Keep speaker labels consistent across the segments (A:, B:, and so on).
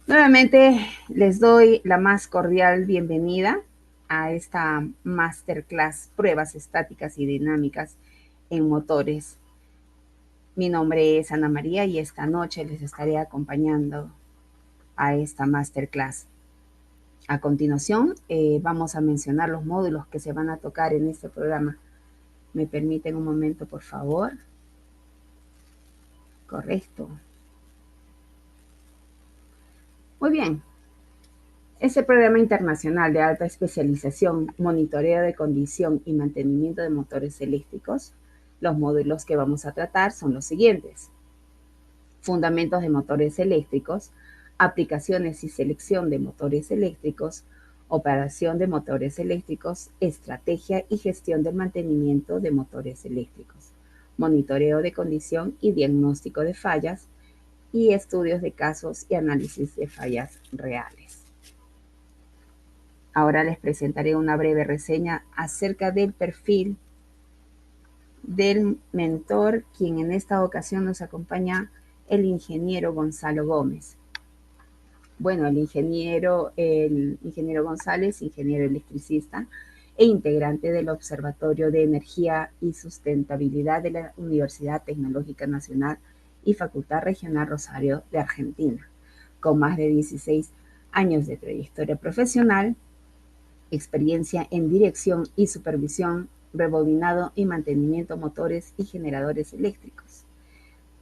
A: Nuevamente les doy la más cordial bienvenida a esta masterclass Pruebas estáticas y dinámicas en motores. Mi nombre es Ana María y esta noche les estaré acompañando a esta masterclass. A continuación, vamos a mencionar los módulos que se van a tocar en este programa. ¿Me permiten un momento, por favor? Correcto. Muy bien. Este programa internacional de alta especialización, monitoreo de condición y mantenimiento de motores eléctricos, los módulos que vamos a tratar son los siguientes: fundamentos de motores eléctricos, aplicaciones y selección de motores eléctricos, operación de motores eléctricos, estrategia y gestión del mantenimiento de motores eléctricos, monitoreo de condición y diagnóstico de fallas, y estudios de casos y análisis de fallas reales. Ahora les presentaré una breve reseña acerca del perfil del mentor, quien en esta ocasión nos acompaña, el ingeniero Gonzalo Gómez. Bueno, el ingeniero González, ingeniero electricista e integrante del Observatorio de Energía y Sustentabilidad de la Universidad Tecnológica Nacional y Facultad Regional Rosario de Argentina, con más de 16 años de trayectoria profesional, experiencia en dirección y supervisión, rebobinado y mantenimiento motores y generadores eléctricos.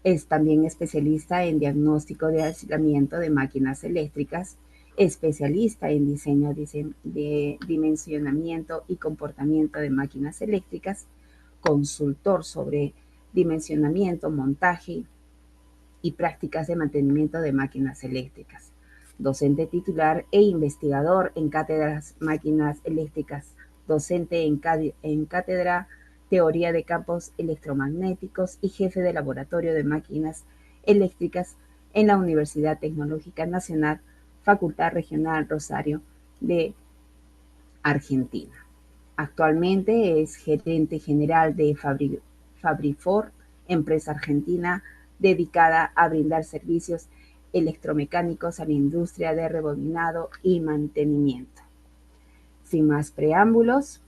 A: Es también especialista en diagnóstico de aislamiento de máquinas eléctricas, especialista en diseño de dimensionamiento y comportamiento de máquinas eléctricas, consultor sobre dimensionamiento, montaje y prácticas de mantenimiento de máquinas eléctricas, docente titular e investigador en cátedras máquinas eléctricas, docente en cátedra teoría de campos electromagnéticos y jefe de laboratorio de máquinas eléctricas en la Universidad Tecnológica Nacional, Facultad Regional Rosario de Argentina. Actualmente es gerente general de Fabrifor, empresa argentina dedicada a brindar servicios electromecánicos a la industria de rebobinado y mantenimiento. Sin más preámbulos,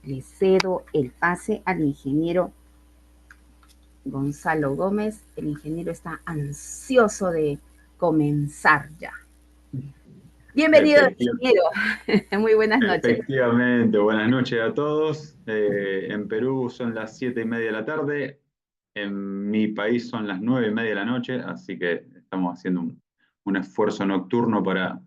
A: le cedo el pase al ingeniero Gonzalo Gómez. El ingeniero está ansioso de comenzar ya. Bienvenido,
B: Efecti-
A: ingeniero. Muy buenas noches.
B: Efectivamente, buenas noches a todos. En Perú son las 7:30 de la tarde, en mi país son las 9:30 de la noche, así que estamos haciendo un esfuerzo nocturno para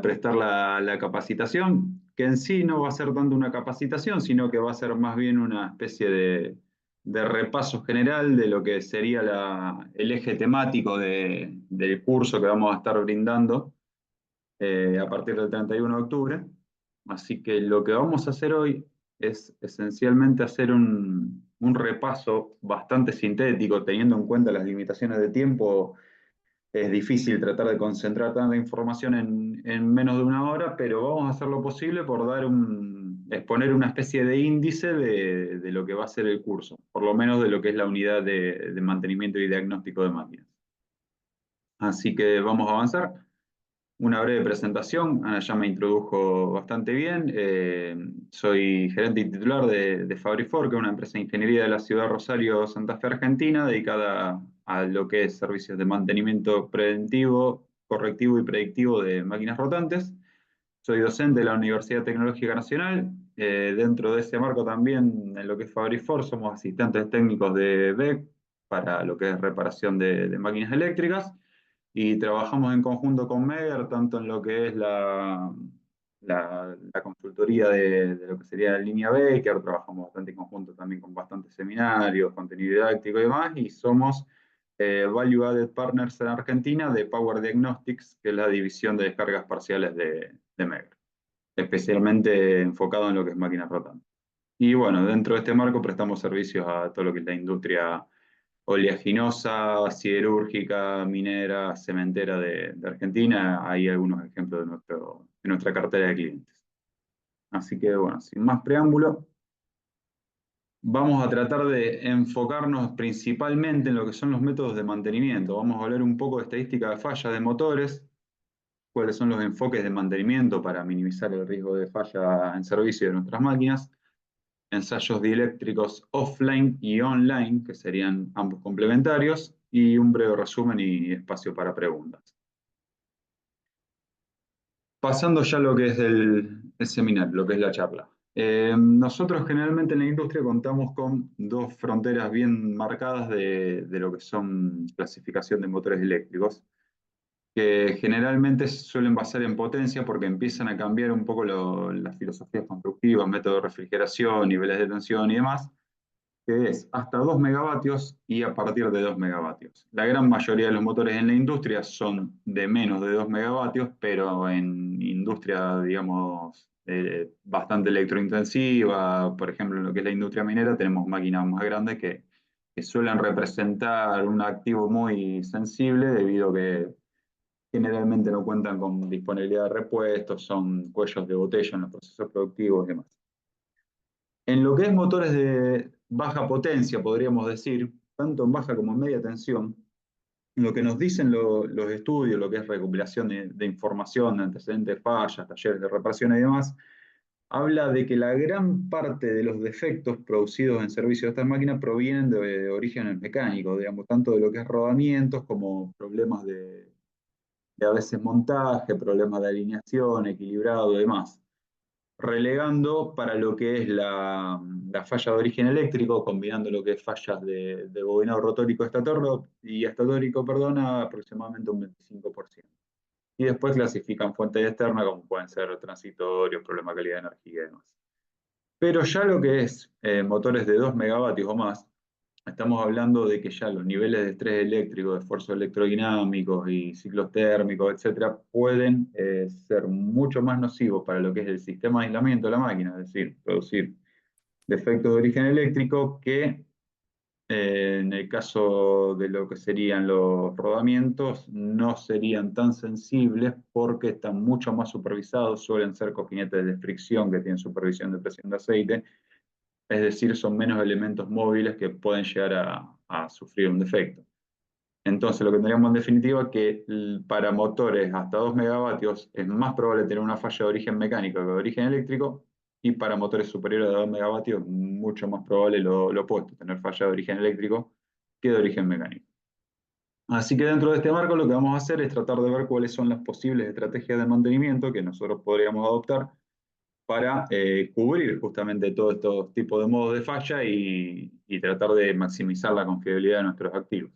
B: prestar la capacitación, que en sí no va a ser tanto una capacitación, sino que va a ser más bien una especie de repaso general de lo que sería el eje temático del curso que vamos a estar brindando a partir del 31 de octubre. Así que lo que vamos a hacer hoy es esencialmente hacer un repaso bastante sintético, teniendo en cuenta las limitaciones de tiempo. Es difícil tratar de concentrar tanta información en menos de una hora, pero vamos a hacer lo posible por exponer una especie de índice de lo que va a ser el curso, por lo menos de lo que es la unidad de mantenimiento y diagnóstico de máquinas. Así que vamos a avanzar. Una breve presentación. Ana ya me introdujo bastante bien. Soy gerente y titular de Fabrifor, que es una empresa de ingeniería de la ciudad de Rosario, Santa Fe, Argentina, dedicada a lo que es servicios de mantenimiento preventivo, correctivo y predictivo de máquinas rotantes. Soy docente de la Universidad Tecnológica Nacional. Dentro de ese marco también, en lo que es Fabrifor, somos asistentes técnicos de BEC para lo que es reparación de máquinas eléctricas y trabajamos en conjunto con Megar, tanto en lo que es la consultoría de lo que sería la línea B, que ahora trabajamos bastante en conjunto también con bastantes seminarios, contenido didáctico y demás, y somos Value Added Partners en Argentina de Power Diagnostics, que es la división de descargas parciales de Megar, especialmente enfocado en lo que es máquinas rotantes. Y bueno, dentro de este marco prestamos servicios a todo lo que es la industria oleaginosa, siderúrgica, minera, cementera de Argentina. Hay algunos ejemplos de nuestra cartera de clientes. Así que bueno, sin más preámbulo, vamos a tratar de enfocarnos principalmente en lo que son los métodos de mantenimiento. Vamos a hablar un poco de estadística de fallas de motores, cuáles son los enfoques de mantenimiento para minimizar el riesgo de falla en servicio de nuestras máquinas, ensayos dieléctricos offline y online, que serían ambos complementarios, y un breve resumen y espacio para preguntas. Pasando ya a lo que es el seminario, lo que es la charla. Nosotros generalmente en la industria contamos con dos fronteras bien marcadas de lo que son clasificación de motores eléctricos, que generalmente se suelen basar en potencia porque empiezan a cambiar un poco las filosofías constructivas, métodos de refrigeración, niveles de tensión y demás, que es hasta 2 megavatios y a partir de 2 megavatios. La gran mayoría de los motores en la industria son de menos de 2 megavatios, pero en industria, digamos, bastante electrointensiva, por ejemplo, en lo que es la industria minera, tenemos máquinas más grandes que suelen representar un activo muy sensible debido a que generalmente no cuentan con disponibilidad de repuestos, son cuellos de botella en los procesos productivos y demás. En lo que es motores de baja potencia, podríamos decir, tanto en baja como en media tensión, lo que nos dicen los estudios, lo que es recopilación de información, de antecedentes de fallas, talleres de reparación y demás, habla de que la gran parte de los defectos producidos en servicio de estas máquinas provienen de orígenes mecánicos, digamos, tanto de lo que es rodamientos como problemas de a veces montaje, problemas de alineación, equilibrado y demás, relegando para lo que es la falla de origen eléctrico, combinando lo que es fallas de bobinado rotórico y estatórico, perdón, a aproximadamente un 25%. Y después clasifican fuentes externas como pueden ser transitorios, problemas de calidad de energía y demás. Pero ya lo que es motores de 2 megavatios o más, estamos hablando de que ya los niveles de estrés eléctrico, de esfuerzos electrodinámicos y ciclos térmicos, etcétera, pueden ser mucho más nocivos para lo que es el sistema de aislamiento de la máquina, es decir, producir defectos de origen eléctrico que en el caso de lo que serían los rodamientos no serían tan sensibles porque están mucho más supervisados, suelen ser cojinetes de fricción que tienen supervisión de presión de aceite, es decir, son menos elementos móviles que pueden llegar a sufrir un defecto. Entonces, lo que tendríamos en definitiva es que para motores hasta 2 megavatios es más probable tener una falla de origen mecánico que de origen eléctrico, y para motores superiores a 2 megavatios mucho más probable lo opuesto, tener falla de origen eléctrico que de origen mecánico. Así que dentro de este marco lo que vamos a hacer es tratar de ver cuáles son las posibles estrategias de mantenimiento que nosotros podríamos adoptar para cubrir justamente todos estos tipos de modos de falla y tratar de maximizar la confiabilidad de nuestros activos.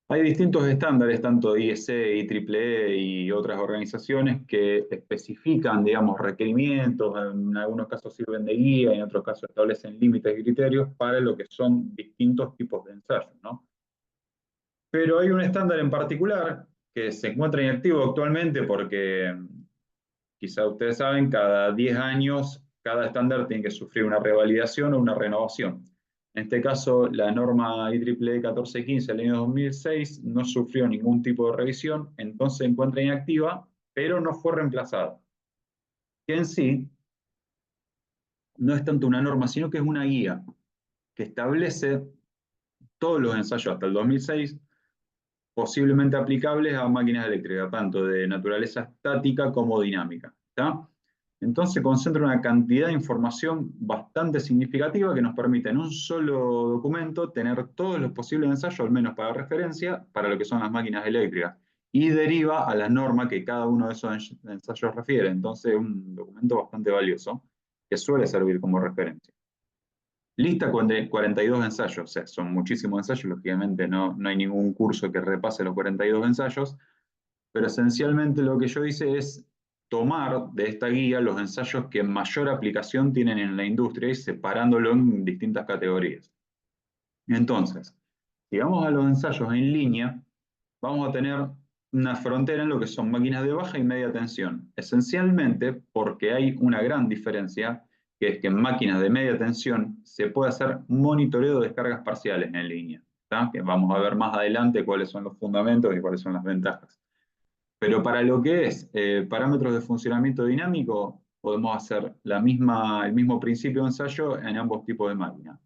B: Hay distintos estándares, tanto IEC, IEEE y otras organizaciones que especifican, digamos, requerimientos, en algunos casos sirven de guía, en otros casos establecen límites y criterios para lo que son distintos tipos de ensayos, ¿no? Pero hay un estándar en particular que se encuentra inactivo actualmente porque quizá ustedes saben, cada 10 años cada estándar tiene que sufrir una revalidación o una renovación. En este caso, la norma IEEE 1415 del año 2006 no sufrió ningún tipo de revisión, entonces se encuentra inactiva, pero no fue reemplazada. Que en sí no es tanto una norma, sino que es una guía que establece todos los ensayos hasta el 2006 posiblemente aplicables a máquinas eléctricas, tanto de naturaleza estática como dinámica. ¿Está? Entonces concentra una cantidad de información bastante significativa que nos permite en un solo documento tener todos los posibles ensayos, al menos para referencia, para lo que son las máquinas eléctricas. Y deriva a la norma que cada uno de esos ensayos refiere. Entonces es un documento bastante valioso que suele servir como referencia. Lista con 42 ensayos, o sea, son muchísimos ensayos, lógicamente no hay ningún curso que repase los 42 ensayos, pero esencialmente lo que yo hice es tomar de esta guía los ensayos que mayor aplicación tienen en la industria y separándolo en distintas categorías. Entonces, si vamos a los ensayos en línea, vamos a tener una frontera en lo que son máquinas de baja y media tensión, esencialmente porque hay una gran diferencia, que es que en máquinas de media tensión se puede hacer monitoreo de descargas parciales en línea, ¿tá? Que vamos a ver más adelante cuáles son los fundamentos y cuáles son las ventajas. Pero para lo que es parámetros de funcionamiento dinámico, podemos hacer el mismo principio de ensayo en ambos tipos de máquinas,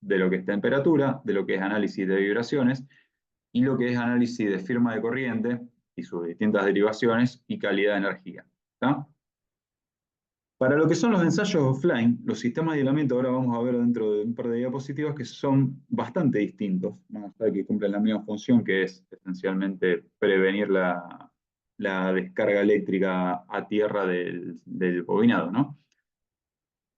B: de lo que es temperatura, de lo que es análisis de vibraciones, y lo que es análisis de firma de corriente y sus distintas derivaciones y calidad de energía. ¿Está? Para lo que son los ensayos offline, los sistemas de aislamiento, ahora vamos a ver dentro de un par de diapositivas, que son bastante distintos, más allá de que cumplen la misma función, que es esencialmente prevenir la descarga eléctrica a tierra del bobinado, ¿no?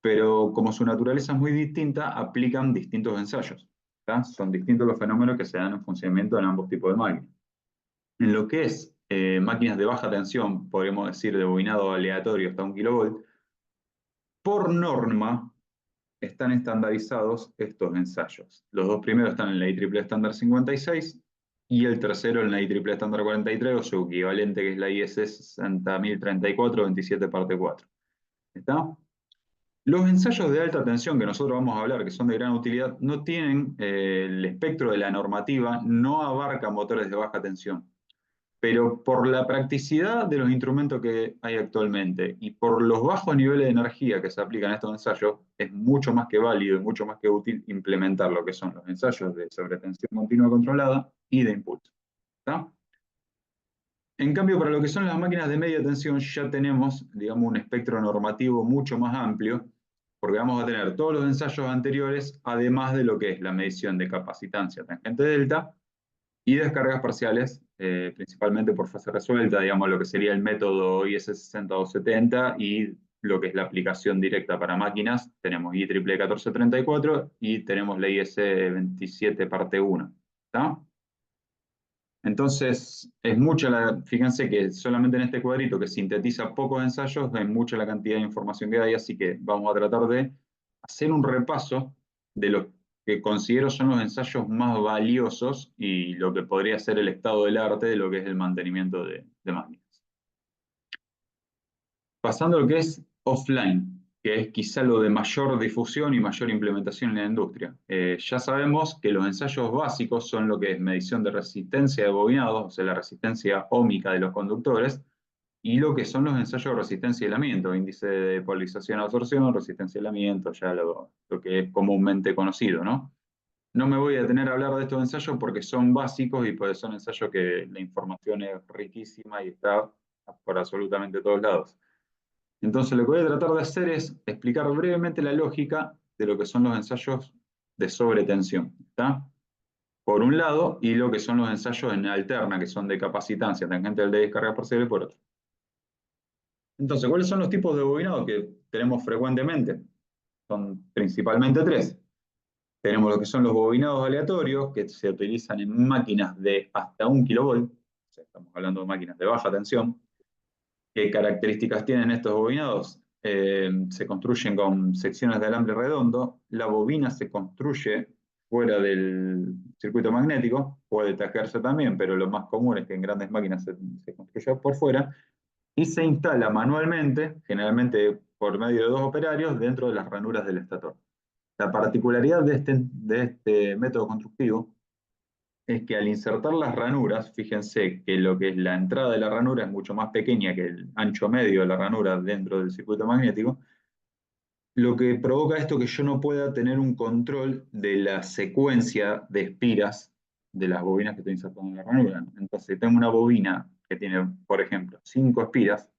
B: Pero como su naturaleza es muy distinta, aplican distintos ensayos. ¿Tá? Son distintos los fenómenos que se dan en funcionamiento en ambos tipos de máquinas. En lo que es máquinas de baja tensión, podríamos decir de bobinado aleatorio hasta 1 kilovolt, por norma están estandarizados estos ensayos. Los dos primeros están en la IEEE estándar 56 y el tercero en la IEEE estándar 43, o su equivalente, que es la IS 60034, 27 parte 4. ¿Está? Los ensayos de alta tensión que nosotros vamos a hablar, que son de gran utilidad, no tienen el espectro de la normativa, no abarca motores de baja tensión. Pero por la practicidad de los instrumentos que hay actualmente y por los bajos niveles de energía que se aplican a estos ensayos, es mucho más que válido y mucho más que útil implementar lo que son los ensayos de sobretensión continua controlada y de impulso. ¿Está? En cambio, para lo que son las máquinas de media tensión, ya tenemos, digamos, un espectro normativo mucho más amplio, porque vamos a tener todos los ensayos anteriores, además de lo que es la medición de capacitancia tangente delta y descargas parciales, principalmente por fase resuelta, digamos, lo que sería el método IS 60270 y lo que es la aplicación directa para máquinas. Tenemos IEEE 1434 y tenemos la IS 27 parte 1. ¿Está? Entonces, es mucha fíjense que solamente en este cuadrito que sintetiza pocos ensayos, es mucha la cantidad de información que hay, así que vamos a tratar de hacer un repaso de lo que considero son los ensayos más valiosos y lo que podría ser el estado del arte de lo que es el mantenimiento de máquinas. Pasando a lo que es offline, que es quizá lo de mayor difusión y mayor implementación en la industria. Ya sabemos que los ensayos básicos son lo que es medición de resistencia de bobinados, o sea, la resistencia óhmica de los conductores, y lo que son los ensayos de resistencia y aislamiento, índice de polarización a absorción, resistencia y aislamiento, ya lo que es comúnmente conocido, ¿no? No me voy a detener a hablar de estos ensayos porque son básicos y pues son ensayos que la información es riquísima y está por absolutamente todos lados. Entonces, lo que voy a tratar de hacer es explicar brevemente la lógica de lo que son los ensayos de sobretensión, ¿está? Por un lado, y lo que son los ensayos en alterna, que son de capacitancia, tangente al de descarga parcial, por otro. Entonces, ¿cuáles son los tipos de bobinado que tenemos frecuentemente? Son principalmente tres. Tenemos lo que son los bobinados aleatorios, que se utilizan en máquinas de hasta 1 kilovolt, o sea, estamos hablando de máquinas de baja tensión. ¿Qué características tienen estos bobinados? Se construyen con secciones de alambre redondo, la bobina se construye fuera del circuito magnético, puede tajarse también, pero lo más común es que en grandes máquinas se construya por fuera, y se instala manualmente, generalmente por medio de dos operarios, dentro de las ranuras del estator. La particularidad de este método constructivo es que al insertar las ranuras, fíjense que lo que es la entrada de la ranura es mucho más pequeña que el ancho medio de la ranura dentro del circuito magnético, lo que provoca esto que yo no pueda tener un control de la secuencia de espiras de las bobinas que estoy insertando en la ranura. Entonces, si tengo una bobina que tiene, por ejemplo, 5 espiras,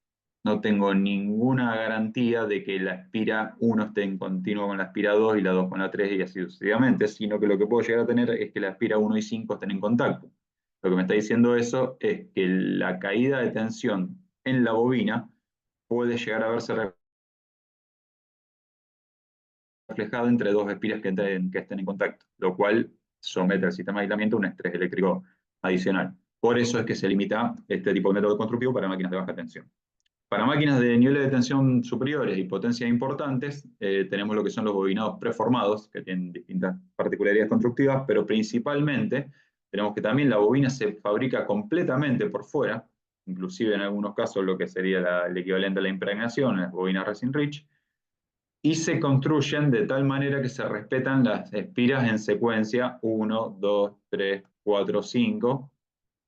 B: no tengo ninguna garantía de que la espira 1 esté en continuo con la espira 2 y la 2 con la 3 y así sucesivamente, sino que lo que puedo llegar a tener es que la espira 1 y 5 estén en contacto. Lo que me está diciendo eso es que la caída de tensión en la bobina puede llegar a verse reflejado entre dos espiras que estén en contacto, lo cual somete al sistema de aislamiento a un estrés eléctrico adicional. Por eso es que se limita este tipo de método constructivo para máquinas de baja tensión. Para máquinas de niveles de tensión superiores y potencias importantes, tenemos lo que son los bobinados preformados, que tienen distintas particularidades constructivas, pero principalmente tenemos que también la bobina se fabrica completamente por fuera, inclusive en algunos casos lo que sería el equivalente a la impregnación, las bobinas resin rich, y se construyen de tal manera que se respetan las espiras en secuencia 1, 2, 3, 4, 5,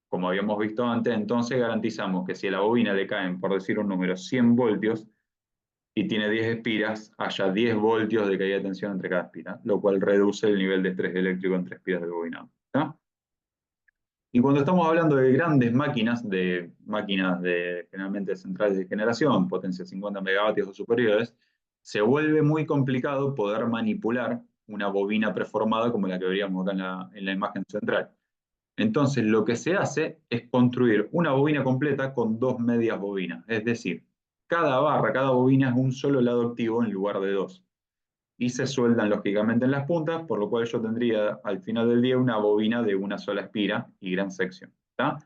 B: como habíamos visto antes. Entonces garantizamos que si a la bobina le caen, por decir un número, 100 voltios, y tiene 10 espiras, haya 10 voltios de caída de tensión entre cada espira, lo cual reduce el nivel de estrés eléctrico entre espiras del bobinado. ¿Está? Y cuando estamos hablando de grandes máquinas, generalmente centrales de generación, potencia 50 megavatios o superiores, se vuelve muy complicado poder manipular una bobina preformada como la que veríamos acá en la imagen central. Entonces, lo que se hace es construir una bobina completa con dos medias bobinas. Es decir, cada barra, cada bobina es un solo lado activo en lugar de dos. Y se sueldan lógicamente en las puntas, por lo cual yo tendría al final del día una bobina de una sola espira y gran sección. ¿Tá?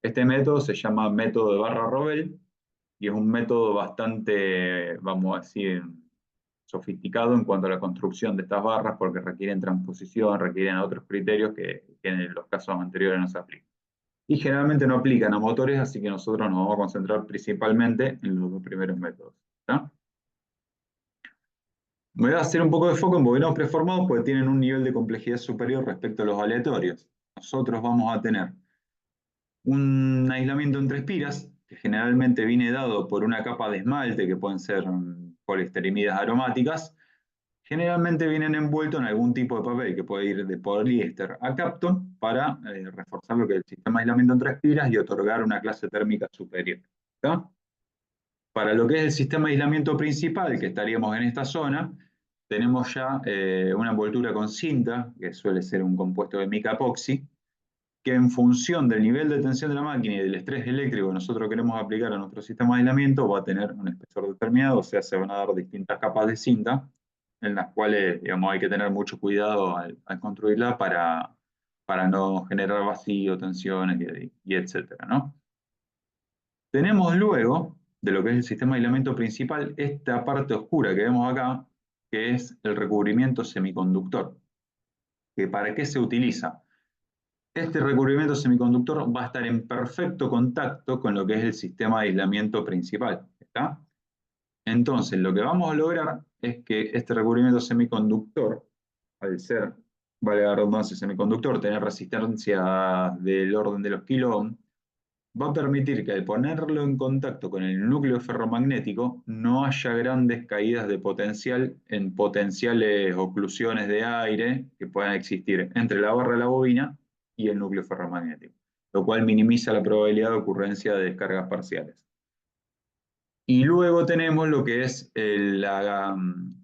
B: Este método se llama método de barra Robel y es un método bastante, vamos a decir, sofisticado en cuanto a la construcción de estas barras porque requieren transposición, requieren otros criterios que en los casos anteriores no se aplican. Y generalmente no aplican a motores, así que nosotros nos vamos a concentrar principalmente en los dos primeros métodos. ¿Tá? Me voy a hacer un poco de foco en bobinados preformados porque tienen un nivel de complejidad superior respecto a los aleatorios. Nosotros vamos a tener un aislamiento entre espiras, que generalmente viene dado por una capa de esmalte, que pueden ser polisterimidas aromáticas. Generalmente vienen envueltos en algún tipo de papel, que puede ir de poliéster a Kapton, para reforzar lo que es el sistema de aislamiento entre espiras y otorgar una clase térmica superior. ¿Está? Para lo que es el sistema de aislamiento principal, que estaríamos en esta zona, tenemos ya una envoltura con cinta, que suele ser un compuesto de mica epoxi, que en función del nivel de tensión de la máquina y del estrés eléctrico que nosotros queremos aplicar a nuestro sistema de aislamiento, va a tener un espesor determinado, o sea, se van a dar distintas capas de cinta, en las cuales, digamos, hay que tener mucho cuidado al construirla para no generar vacío, tensiones y etcétera, ¿no? Tenemos luego, de lo que es el sistema de aislamiento principal, esta parte oscura que vemos acá, que es el recubrimiento semiconductor. ¿Que para qué se utiliza? Este recubrimiento semiconductor va a estar en perfecto contacto con lo que es el sistema de aislamiento principal. ¿Está? Entonces, lo que vamos a lograr es que este recubrimiento semiconductor, al ser, vale la redundancia, semiconductor, tener resistencia del orden de los kiloohms, va a permitir que al ponerlo en contacto con el núcleo ferromagnético no haya grandes caídas de potencial en potenciales oclusiones de aire que puedan existir entre la barra de la bobina y el núcleo ferromagnético, lo cual minimiza la probabilidad de ocurrencia de descargas parciales. Y luego tenemos lo que es la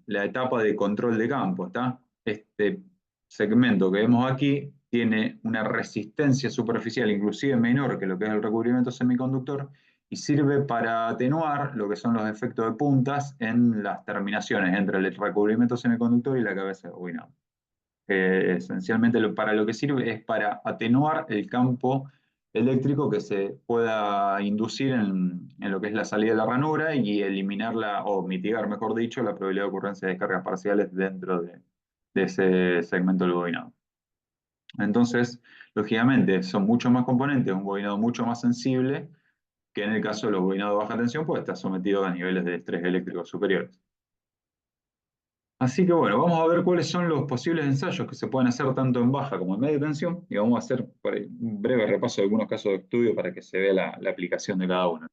B: etapa de control de campo. ¿Está? Este segmento que vemos aquí tiene una resistencia superficial inclusive menor que lo que es el recubrimiento semiconductor y sirve para atenuar lo que son los efectos de puntas en las terminaciones entre el recubrimiento semiconductor y la cabeza de bobinado. Esencialmente para lo que sirve es para atenuar el campo eléctrico que se pueda inducir en lo que es la salida de la ranura y eliminarla, o mitigar, mejor dicho, la probabilidad de ocurrencia de descargas parciales dentro de ese segmento del bobinado. Entonces, lógicamente, son muchos más componentes, un bobinado mucho más sensible que en el caso de los bobinados de baja tensión, pues está sometido a niveles de estrés eléctrico superiores. Así que bueno, vamos a ver cuáles son los posibles ensayos que se pueden hacer tanto en baja como en media tensión y vamos a hacer por ahí un breve repaso de algunos casos de estudio para que se vea la aplicación de cada uno.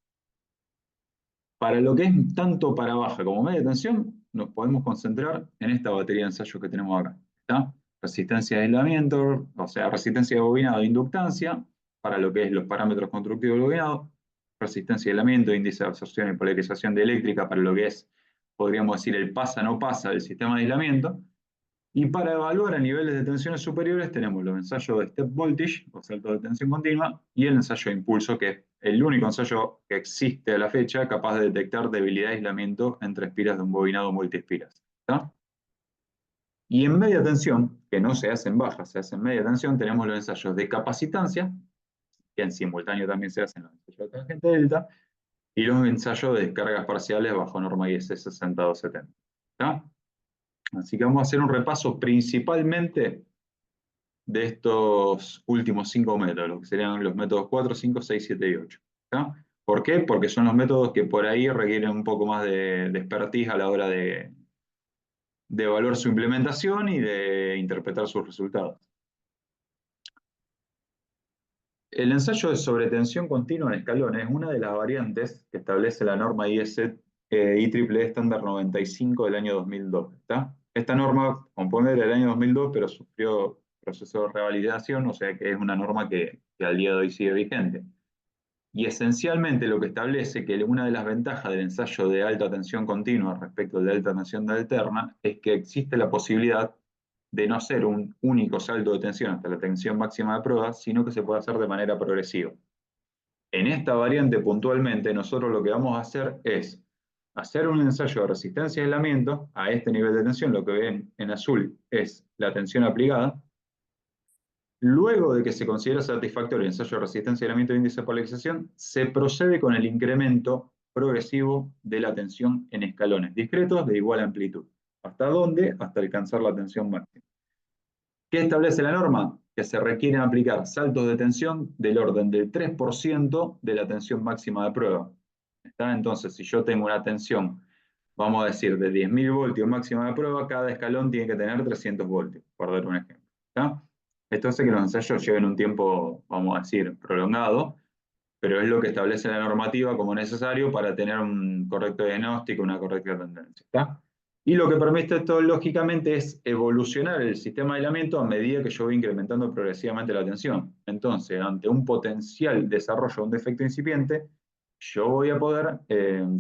B: Para lo que es tanto para baja como media tensión, nos podemos concentrar en esta batería de ensayos que tenemos acá. ¿Está? Resistencia de aislamiento, o sea, resistencia de bobinado e inductancia, para lo que es los parámetros constructivos del bobinado, resistencia de aislamiento, índice de absorción y polarización de eléctrica, para lo que es, podríamos decir, el pasa-no pasa del sistema de aislamiento. Y para evaluar a niveles de tensiones superiores tenemos los ensayos de step voltage, o salto de tensión continua, y el ensayo de impulso, que es el único ensayo que existe a la fecha capaz de detectar debilidad de aislamiento entre espiras de un bobinado multiespiras. ¿Está? Y en media tensión, que no se hace en baja, se hace en media tensión, tenemos los ensayos de capacitancia, que en simultáneo también se hacen los ensayos de tangente delta, y los ensayos de descargas parciales bajo norma IS 6270. ¿Está? Así que vamos a hacer un repaso principalmente de estos últimos 5 métodos, que serían los métodos 4, 5, 6, 7 y 8. ¿Está? ¿Por qué? Porque son los métodos que por ahí requieren un poco más de expertise a la hora de evaluar su implementación y de interpretar sus resultados. El ensayo de sobretensión continua en escalones es una de las variantes que establece la norma IS IEEE estándar 95 del año 2002. ¿Está? Esta norma compone del año 2002, pero sufrió proceso de revalidación, o sea que es una norma que al día de hoy sigue vigente. Y esencialmente lo que establece que una de las ventajas del ensayo de alta tensión continua respecto al de alta tensión alterna es que existe la posibilidad de no hacer un único salto de tensión hasta la tensión máxima de prueba, sino que se puede hacer de manera progresiva. En esta variante puntualmente, nosotros lo que vamos a hacer es hacer un ensayo de resistencia y aislamiento a este nivel de tensión. Lo que ven en azul es la tensión aplicada. Luego de que se considera satisfactorio el ensayo de resistencia y aislamiento de índice de polarización, se procede con el incremento progresivo de la tensión en escalones discretos de igual amplitud. ¿Hasta dónde? Hasta alcanzar la tensión máxima. ¿Qué establece la norma? Que se requieren aplicar saltos de tensión del orden del 3% de la tensión máxima de prueba. ¿Está? Entonces, si yo tengo una tensión, vamos a decir, de 10.000 voltios máxima de prueba, cada escalón tiene que tener 300 voltios, por dar un ejemplo. ¿Está? Esto hace que los ensayos lleven un tiempo, vamos a decir, prolongado, pero es lo que establece la normativa como necesario para tener un correcto diagnóstico, una correcta tendencia. ¿Está? Y lo que permite esto, lógicamente, es evolucionar el sistema de aislamiento a medida que yo voy incrementando progresivamente la tensión. Entonces, ante un potencial desarrollo de un defecto incipiente, yo voy a poder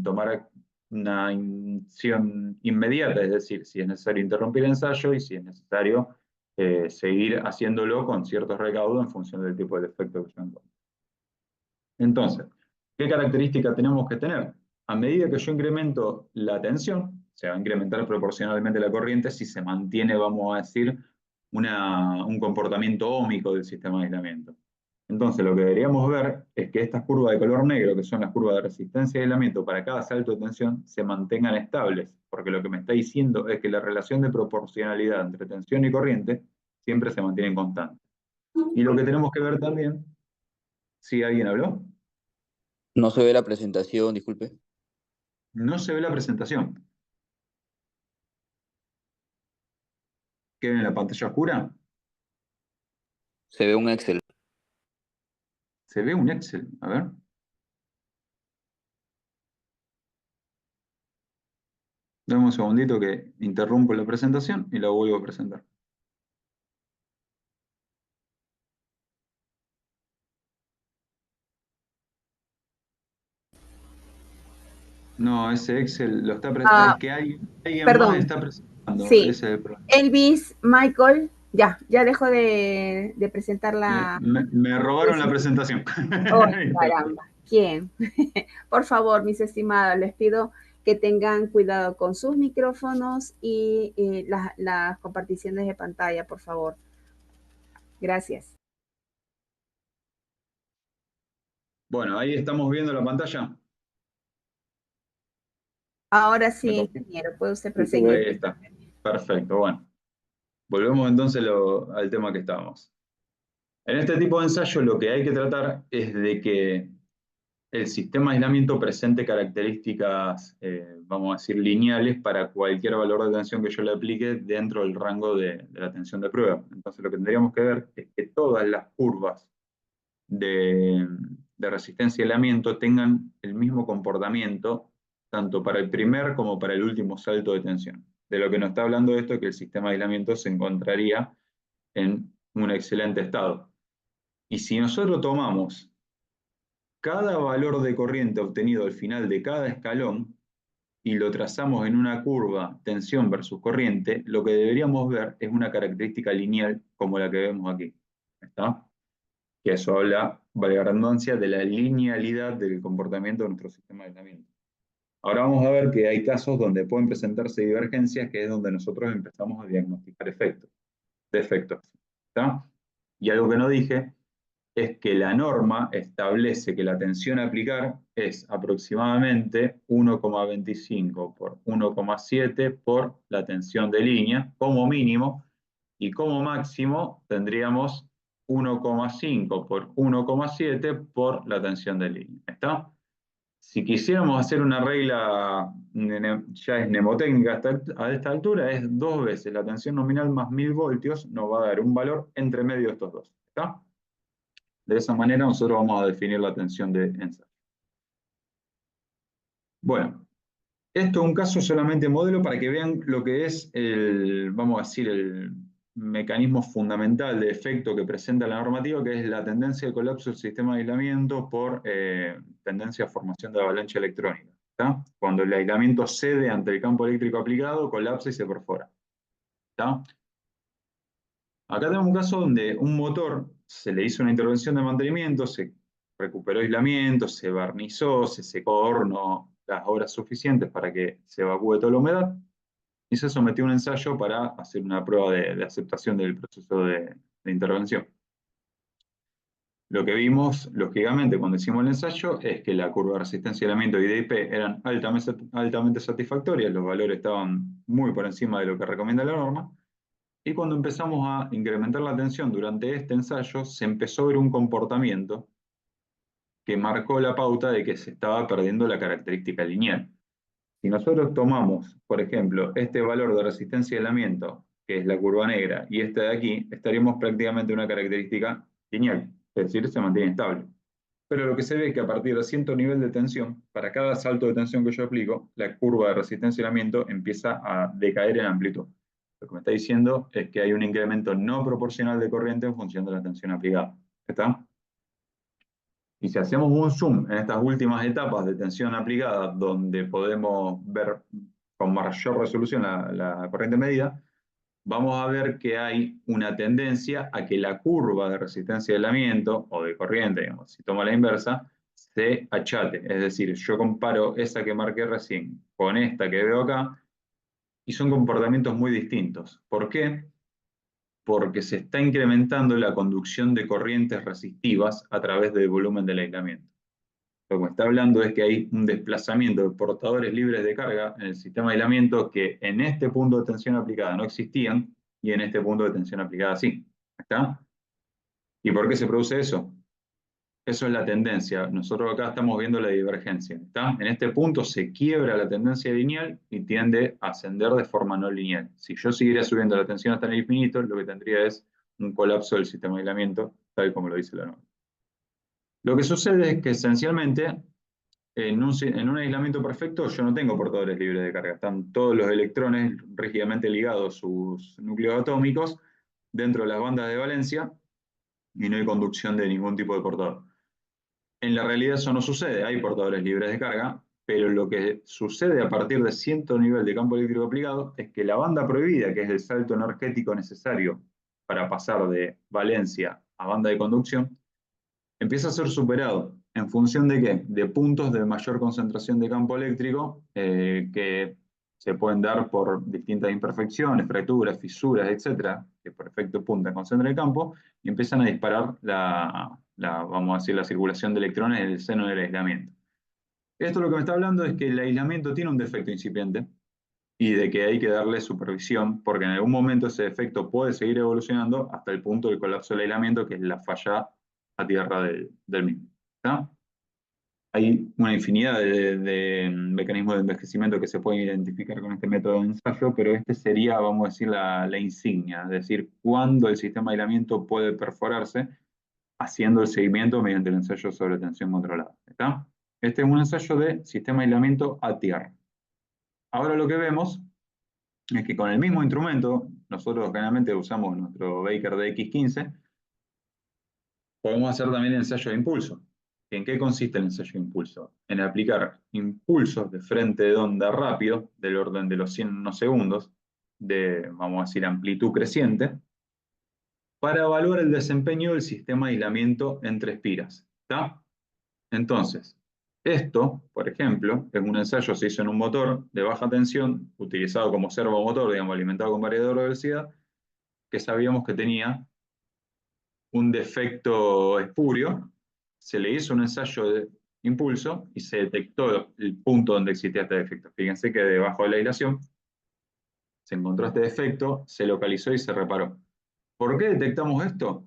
B: tomar una acción inmediata, es decir, si es necesario interrumpir el ensayo y si es necesario seguir haciéndolo con ciertos recaudos en función del tipo de defecto que yo encuentro. Entonces, ¿qué característica tenemos que tener? A medida que yo incremento la tensión, se va a incrementar proporcionalmente la corriente si se mantiene, vamos a decir, un comportamiento óhmico del sistema de aislamiento. Entonces, lo que deberíamos ver es que estas curvas de color negro, que son las curvas de resistencia y aislamiento para cada salto de tensión, se mantengan estables, porque lo que me está diciendo es que la relación de proporcionalidad entre tensión y corriente siempre se mantiene constante. Y lo que tenemos que ver también, si alguien habló,
C: No se ve la presentación, disculpe.
B: no se ve la presentación. ¿Qué ven en la pantalla oscura?
C: Se ve un Excel.
B: Se ve un Excel, a ver. Dame un segundito que interrumpo la presentación y la vuelvo a presentar. No, ese Excel lo está presentando. Es que alguien más
A: Perdón,
B: está presentando. Ese
A: sí.
B: es el problema.
A: Elvis, Michael, ya dejo de presentar la
B: Me robaron la presentación.
A: Oh, caramba. ¿Quién? Por favor, mis estimados, les pido que tengan cuidado con sus micrófonos y las comparticiones de pantalla, por favor. Gracias.
B: Bueno, ahí estamos viendo la pantalla.
A: Ahora
B: ¿Me
A: sí,
B: confirma?
A: ingeniero, puede usted
B: Ahí
A: proseguir.
B: está. Perfecto, bueno. Volvemos entonces al tema que estábamos. En este tipo de ensayo lo que hay que tratar es de que el sistema de aislamiento presente características, vamos a decir, lineales para cualquier valor de tensión que yo le aplique dentro del rango de la tensión de prueba. Entonces lo que tendríamos que ver es que todas las curvas de resistencia y aislamiento tengan el mismo comportamiento, tanto para el primer como para el último salto de tensión. De lo que nos está hablando esto es que el sistema de aislamiento se encontraría en un excelente estado. Y si nosotros tomamos cada valor de corriente obtenido al final de cada escalón y lo trazamos en una curva tensión versus corriente, lo que deberíamos ver es una característica lineal como la que vemos aquí. ¿Está? Que eso habla, vale la redundancia, de la linealidad del comportamiento de nuestro sistema de aislamiento. Ahora vamos a ver que hay casos donde pueden presentarse divergencias, que es donde nosotros empezamos a diagnosticar defectos. ¿Está? Y algo que no dije es que la norma establece que la tensión a aplicar es aproximadamente 1,25 por 1,7 por la tensión de línea, como mínimo, y como máximo tendríamos 1,5 por 1,7 por la tensión de línea. ¿Está? Si quisiéramos hacer una regla, ya es mnemotécnica a esta altura, es 2 veces la tensión nominal más 1000 voltios, nos va a dar un valor entre medio de estos dos. ¿Está? De esa manera nosotros vamos a definir la tensión de ensayo. Bueno, Esto es un caso solamente modelo para que vean lo que es el, vamos a decir, el mecanismo fundamental de efecto que presenta la normativa, que es la tendencia de colapso del sistema de aislamiento por tendencia a formación de avalancha electrónica. ¿Tá? Cuando el aislamiento cede ante el campo eléctrico aplicado, colapsa y se perfora. ¿Tá? Acá tenemos un caso donde un motor se le hizo una intervención de mantenimiento, se recuperó aislamiento, se barnizó, se secó horno las horas suficientes para que se evacúe toda la humedad y se sometió a un ensayo para hacer una prueba de aceptación del proceso de intervención. Lo que vimos, lógicamente, cuando hicimos el ensayo es que la curva de resistencia de aislamiento y DIP eran altamente satisfactorias, los valores estaban muy por encima de lo que recomienda la norma. Y cuando empezamos a incrementar la tensión durante este ensayo, se empezó a ver un comportamiento que marcó la pauta de que se estaba perdiendo la característica lineal. Si nosotros tomamos, por ejemplo, este valor de resistencia de aislamiento, que es la curva negra, y este de aquí, estaríamos prácticamente en una característica lineal, es decir, se mantiene estable. Pero lo que se ve es que a partir de cierto nivel de tensión, para cada salto de tensión que yo aplico, la curva de resistencia de aislamiento empieza a decaer en amplitud. Lo que me está diciendo es que hay un incremento no proporcional de corriente en función de la tensión aplicada. ¿Está? Y si hacemos un zoom en estas últimas etapas de tensión aplicada, donde podemos ver con mayor resolución la corriente medida, vamos a ver que hay una tendencia a que la curva de resistencia de aislamiento, o de corriente, digamos, si tomo la inversa, se achate. Es decir, yo comparo esa que marqué recién con esta que veo acá, y son comportamientos muy distintos. ¿Por qué? Porque se está incrementando la conducción de corrientes resistivas a través del volumen del aislamiento. Lo que me está hablando es que hay un desplazamiento de portadores libres de carga en el sistema de aislamiento que en este punto de tensión aplicada no existían y en este punto de tensión aplicada sí. ¿Está? ¿Y por qué se produce eso? Eso es la tendencia. Nosotros acá estamos viendo la divergencia. ¿Está? En este punto se quiebra la tendencia lineal y tiende a ascender de forma no lineal. Si yo siguiera subiendo la tensión hasta el infinito, lo que tendría es un colapso del sistema de aislamiento, tal como lo dice la norma. Lo que sucede es que esencialmente en un aislamiento perfecto yo no tengo portadores libres de carga. Están todos los electrones rígidamente ligados, sus núcleos atómicos, dentro de las bandas de valencia y no hay conducción de ningún tipo de portador. En la realidad eso no sucede, hay portadores libres de carga, pero lo que sucede a partir de cierto nivel de campo eléctrico aplicado es que la banda prohibida, que es el salto energético necesario para pasar de valencia a banda de conducción, empieza a ser superado. ¿En función de qué? De puntos de mayor concentración de campo eléctrico que se pueden dar por distintas imperfecciones, fracturas, fisuras, etcétera, que por efecto punta concentra el campo y empiezan a disparar vamos a decir, la circulación de electrones en el seno del aislamiento. Esto lo que me está hablando es que el aislamiento tiene un defecto incipiente y de que hay que darle supervisión, porque en algún momento ese defecto puede seguir evolucionando hasta el punto del colapso del aislamiento, que es la falla a tierra del mismo. ¿Está? Hay una infinidad de mecanismos de envejecimiento que se pueden identificar con este método de ensayo, pero este sería, vamos a decir, la insignia, es decir, cuándo el sistema de aislamiento puede perforarse haciendo el seguimiento mediante el ensayo sobre tensión controlada. ¿Está? Este es un ensayo de sistema de aislamiento a tierra. Ahora lo que vemos es que con el mismo instrumento, nosotros generalmente usamos nuestro Baker DX15, podemos hacer también el ensayo de impulso. ¿En qué consiste el ensayo de impulso? En aplicar impulsos de frente de onda rápido, del orden de los 100 segundos, de, vamos a decir, amplitud creciente, para evaluar el desempeño del sistema de aislamiento entre espiras. ¿Está? Entonces, esto, por ejemplo, es un ensayo que se hizo en un motor de baja tensión, utilizado como servomotor, digamos, alimentado con variador de velocidad, que sabíamos que tenía un defecto espurio, se le hizo un ensayo de impulso y se detectó el punto donde existía este defecto. Fíjense que debajo de la aislación se encontró este defecto, se localizó y se reparó. ¿Por qué detectamos esto?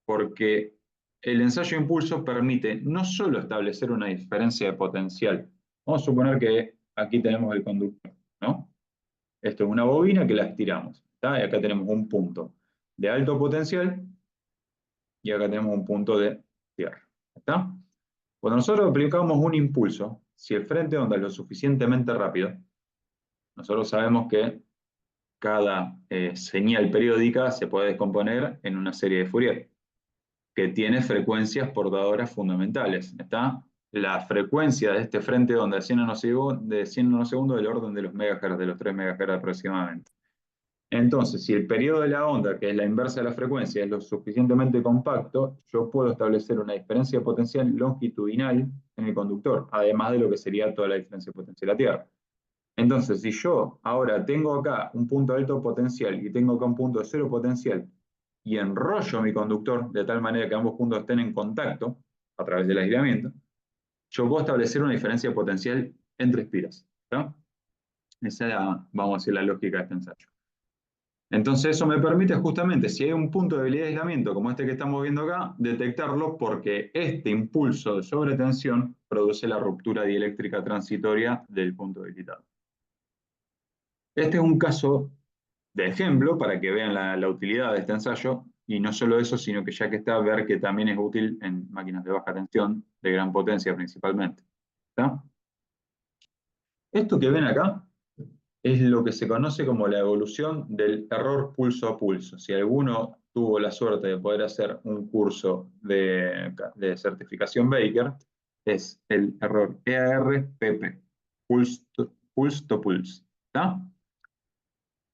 B: Porque el ensayo de impulso permite no solo establecer una diferencia de potencial. Vamos a suponer que aquí tenemos el conductor, ¿no? Esto es una bobina que la estiramos, ¿está? Y acá tenemos un punto de alto potencial y acá tenemos un punto de tierra. ¿Está? Cuando nosotros aplicamos un impulso, si el frente de onda es lo suficientemente rápido, nosotros sabemos que cada señal periódica se puede descomponer en una serie de Fourier, que tiene frecuencias portadoras fundamentales. ¿Está? La frecuencia de este frente de onda de 100 nanosegundos del orden de los megahertz, de los 3 megahertz aproximadamente. Entonces, si el periodo de la onda, que es la inversa de la frecuencia, es lo suficientemente compacto, yo puedo establecer una diferencia potencial longitudinal en el conductor, además de lo que sería toda la diferencia potencial a la Tierra. Entonces, si yo ahora tengo acá un punto de alto potencial y tengo acá un punto de cero potencial, y enrollo mi conductor de tal manera que ambos puntos estén en contacto a través del aislamiento, yo puedo establecer una diferencia potencial entre espiras, ¿no? Esa es vamos a decir, la lógica de este ensayo. Entonces eso me permite justamente, si hay un punto de debilidad de aislamiento como este que estamos viendo acá, detectarlo porque este impulso de sobretensión produce la ruptura dieléctrica transitoria del punto debilitado. Este es un caso de ejemplo para que vean la utilidad de este ensayo, y no solo eso, sino que ya que está, ver que también es útil en máquinas de baja tensión, de gran potencia principalmente. ¿Está? Esto que ven acá es lo que se conoce como la evolución del error pulso a pulso. Si alguno tuvo la suerte de poder hacer un curso de certificación Baker, es el error EAR-PP, pulse to pulse. ¿Está?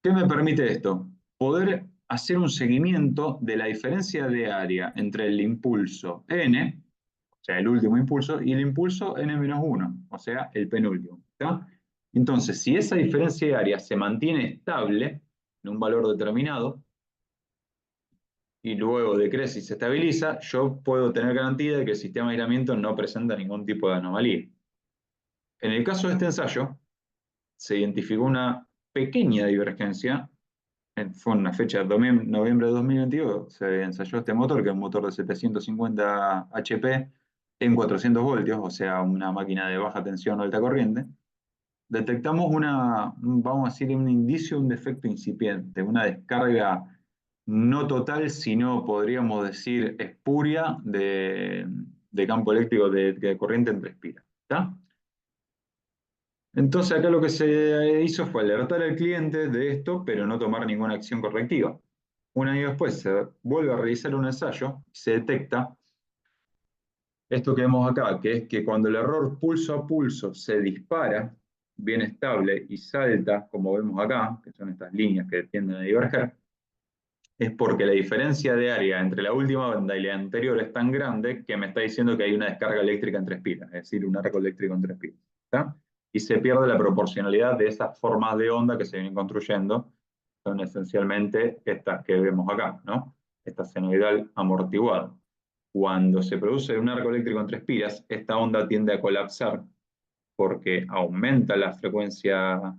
B: ¿Qué me permite esto? Poder hacer un seguimiento de la diferencia de área entre el impulso n, o sea, el último impulso, y el impulso n-1, o sea, el penúltimo. ¿Está? Entonces, si esa diferencia de área se mantiene estable en un valor determinado, y luego decrece y se estabiliza, yo puedo tener garantía de que el sistema de aislamiento no presenta ningún tipo de anomalía. En el caso de este ensayo, se identificó una pequeña divergencia. Fue una fecha de noviembre de 2022, se ensayó este motor, que es un motor de 750 HP en 400 voltios, o sea, una máquina de baja tensión o alta corriente. Detectamos vamos a decir, un indicio, un defecto incipiente, una descarga no total, sino podríamos decir espuria de campo eléctrico de corriente entre espiras. ¿Está? Entonces acá lo que se hizo fue alertar al cliente de esto, pero no tomar ninguna acción correctiva. Un año después se vuelve a realizar un ensayo y se detecta esto que vemos acá, que es que cuando el error pulso a pulso se dispara bien estable y salta, como vemos acá, que son estas líneas que tienden a diverger, es porque la diferencia de área entre la última banda y la anterior es tan grande que me está diciendo que hay una descarga eléctrica entre espiras, es decir, un arco eléctrico entre espiras. ¿Está? Y se pierde la proporcionalidad de esas formas de onda que se vienen construyendo, son esencialmente estas que vemos acá, ¿no? Esta senoidal amortiguada. Cuando se produce un arco eléctrico entre espiras, esta onda tiende a colapsar porque aumenta la frecuencia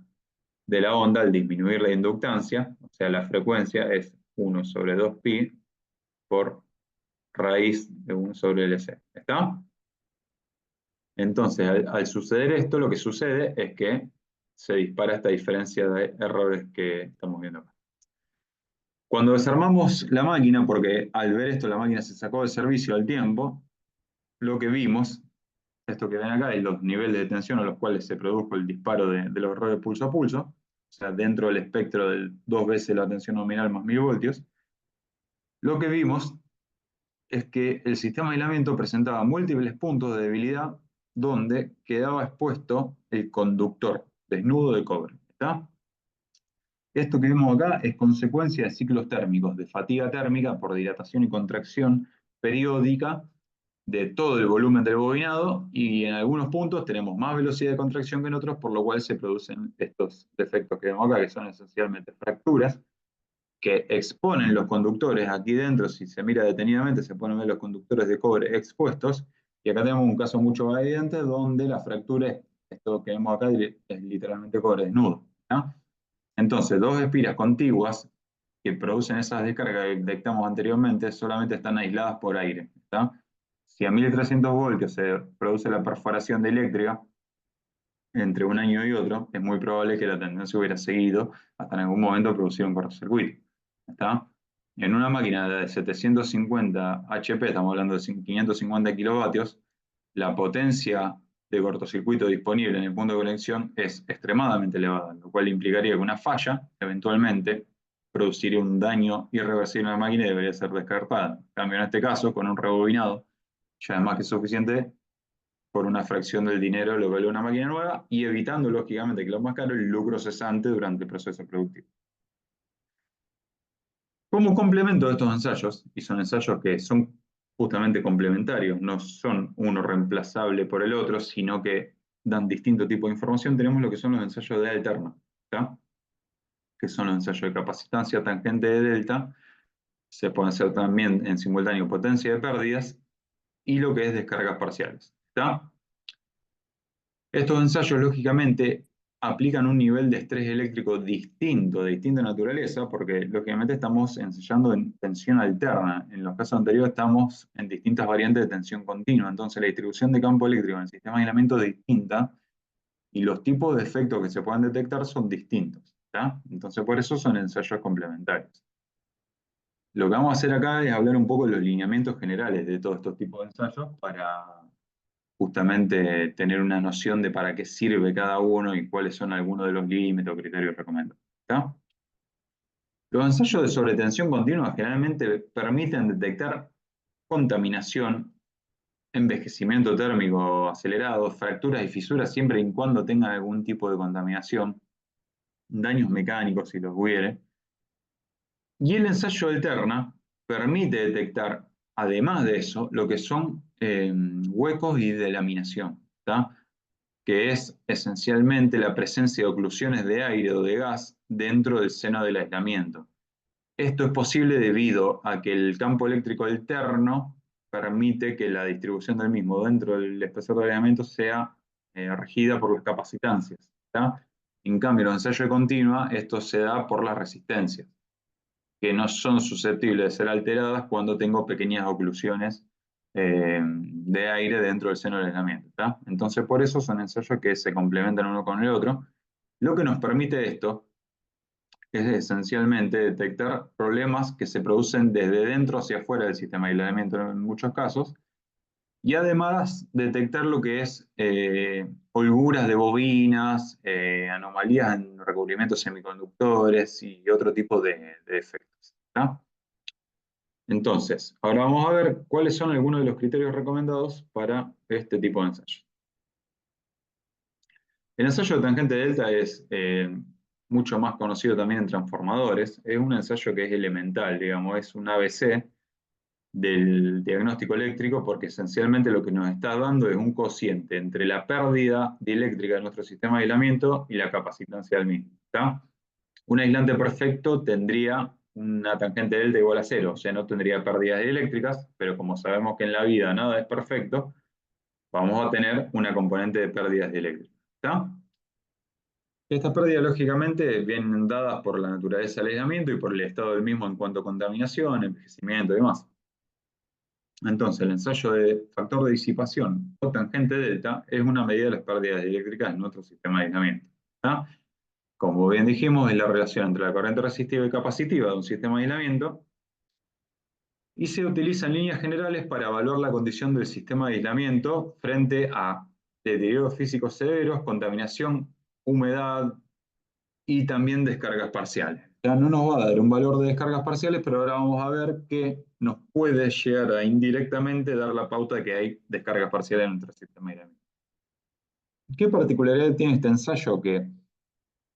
B: de la onda al disminuir la inductancia, o sea, la frecuencia es 1 sobre 2pi por raíz de 1 sobre LC. ¿Está? Entonces, al suceder esto, lo que sucede es que se dispara esta diferencia de errores que estamos viendo acá. Cuando desarmamos la máquina, porque al ver esto la máquina se sacó de servicio al tiempo, lo que vimos, esto que ven acá, es los niveles de tensión a los cuales se produjo el disparo de los errores pulso a pulso, o sea, dentro del espectro de 2 veces la tensión nominal más 1000 voltios, lo que vimos es que el sistema de aislamiento presentaba múltiples puntos de debilidad donde quedaba expuesto el conductor desnudo de cobre. ¿Está? Esto que vemos acá es consecuencia de ciclos térmicos, de fatiga térmica por dilatación y contracción periódica de todo el volumen del bobinado, y en algunos puntos tenemos más velocidad de contracción que en otros, por lo cual se producen estos defectos que vemos acá, que son esencialmente fracturas, que exponen los conductores aquí dentro. Si se mira detenidamente se pueden ver los conductores de cobre expuestos, y acá tenemos un caso mucho más evidente donde la fractura, esto que vemos acá, es literalmente cobre desnudo, ¿no? Entonces, dos espiras contiguas que producen esas descargas que detectamos anteriormente solamente están aisladas por aire, ¿está? Si a 1300 voltios se produce la perforación de eléctrica entre un año y otro, es muy probable que la tendencia hubiera seguido hasta en algún momento producir un cortocircuito. ¿Está? En una máquina de 750 HP, estamos hablando de 550 kilovatios, la potencia de cortocircuito disponible en el punto de conexión es extremadamente elevada, lo cual implicaría que una falla, eventualmente, produciría un daño irreversible a la máquina y debería ser descartada. En cambio, en este caso, con un rebobinado, ya es más que suficiente por una fracción del dinero lo que vale una máquina nueva y evitando, lógicamente, que lo más caro, el lucro cesante durante el proceso productivo. Como complemento de estos ensayos, y son ensayos que son justamente complementarios, no son uno reemplazable por el otro, sino que dan distinto tipo de información, tenemos lo que son los ensayos de alterna, ¿tá? Que son los ensayos de capacitancia tangente de delta, se pueden hacer también en simultáneo potencia de pérdidas, y lo que es descargas parciales, ¿tá? Estos ensayos, lógicamente, aplican un nivel de estrés eléctrico distinto, de distinta naturaleza, porque lógicamente estamos ensayando en tensión alterna. En los casos anteriores estamos en distintas variantes de tensión continua. Entonces la distribución de campo eléctrico en el sistema de aislamiento es distinta y los tipos de efectos que se pueden detectar son distintos, ¿tá? Entonces por eso son ensayos complementarios. Lo que vamos a hacer acá es hablar un poco de los lineamientos generales de todos estos tipos de ensayos para justamente tener una noción de para qué sirve cada uno y cuáles son algunos de los límites o criterios recomendados. ¿Está? Los ensayos de sobretensión continua generalmente permiten detectar contaminación, envejecimiento térmico acelerado, fracturas y fisuras siempre y cuando tengan algún tipo de contaminación, daños mecánicos si los hubiere. Y el ensayo alterna permite detectar, además de eso, lo que son huecos y delaminación, ¿tá? Que es esencialmente la presencia de oclusiones de aire o de gas dentro del seno del aislamiento. Esto es posible debido a que el campo eléctrico alterno permite que la distribución del mismo dentro del espesor del aislamiento sea regida por las capacitancias, ¿tá? En cambio, en los ensayos de continua, esto se da por las resistencias, que no son susceptibles de ser alteradas cuando tengo pequeñas oclusiones de aire dentro del seno del aislamiento, ¿tá? Entonces, por eso son ensayos que se complementan uno con el otro. Lo que nos permite esto es esencialmente detectar problemas que se producen desde dentro hacia afuera del sistema de aislamiento en muchos casos, y además detectar lo que es holguras de bobinas, anomalías en recubrimientos semiconductores y otro tipo de efectos, ¿tá? Entonces, ahora vamos a ver cuáles son algunos de los criterios recomendados para este tipo de ensayo. El ensayo de tangente delta es mucho más conocido también en transformadores. Es un ensayo que es elemental, digamos, es un ABC del diagnóstico eléctrico, porque esencialmente lo que nos está dando es un cociente entre la pérdida dieléctrica de nuestro sistema de aislamiento y la capacitancia del mismo, ¿tá? Un aislante perfecto tendría una tangente delta igual a cero, o sea, no tendría pérdidas dieléctricas, pero como sabemos que en la vida nada es perfecto, vamos a tener una componente de pérdidas dieléctricas, ¿tá? Estas pérdidas, lógicamente, vienen dadas por la naturaleza del aislamiento y por el estado del mismo en cuanto a contaminación, envejecimiento y demás. Entonces, el ensayo de factor de disipación o tangente delta es una medida de las pérdidas eléctricas en nuestro sistema de aislamiento, ¿tá? Como bien dijimos, es la relación entre la corriente resistiva y capacitiva de un sistema de aislamiento y se utiliza en líneas generales para evaluar la condición del sistema de aislamiento frente a deterioros físicos severos, contaminación, humedad y también descargas parciales. Ya no nos va a dar un valor de descargas parciales, pero ahora vamos a ver que nos puede llegar a indirectamente dar la pauta de que hay descargas parciales en nuestro sistema de aislamiento. ¿Qué particularidad tiene este ensayo? Que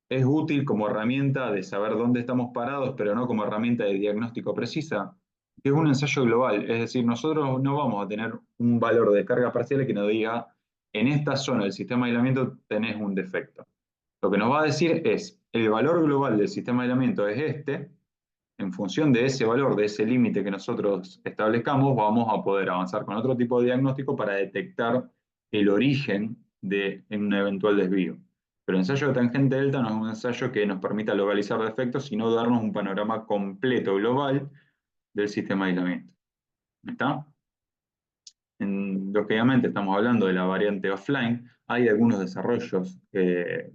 B: es útil como herramienta de saber dónde estamos parados, pero no como herramienta de diagnóstico precisa, que es un ensayo global. Es decir, nosotros no vamos a tener un valor de descargas parciales que nos diga, en esta zona del sistema de aislamiento tenés un defecto. Lo que nos va a decir es, el valor global del sistema de aislamiento es este, en función de ese valor, de ese límite que nosotros establezcamos, vamos a poder avanzar con otro tipo de diagnóstico para detectar el origen de un eventual desvío. Pero el ensayo de tangente delta no es un ensayo que nos permita localizar defectos, sino darnos un panorama completo global del sistema de aislamiento. ¿Está? Lógicamente estamos hablando de la variante offline. Hay algunos desarrollos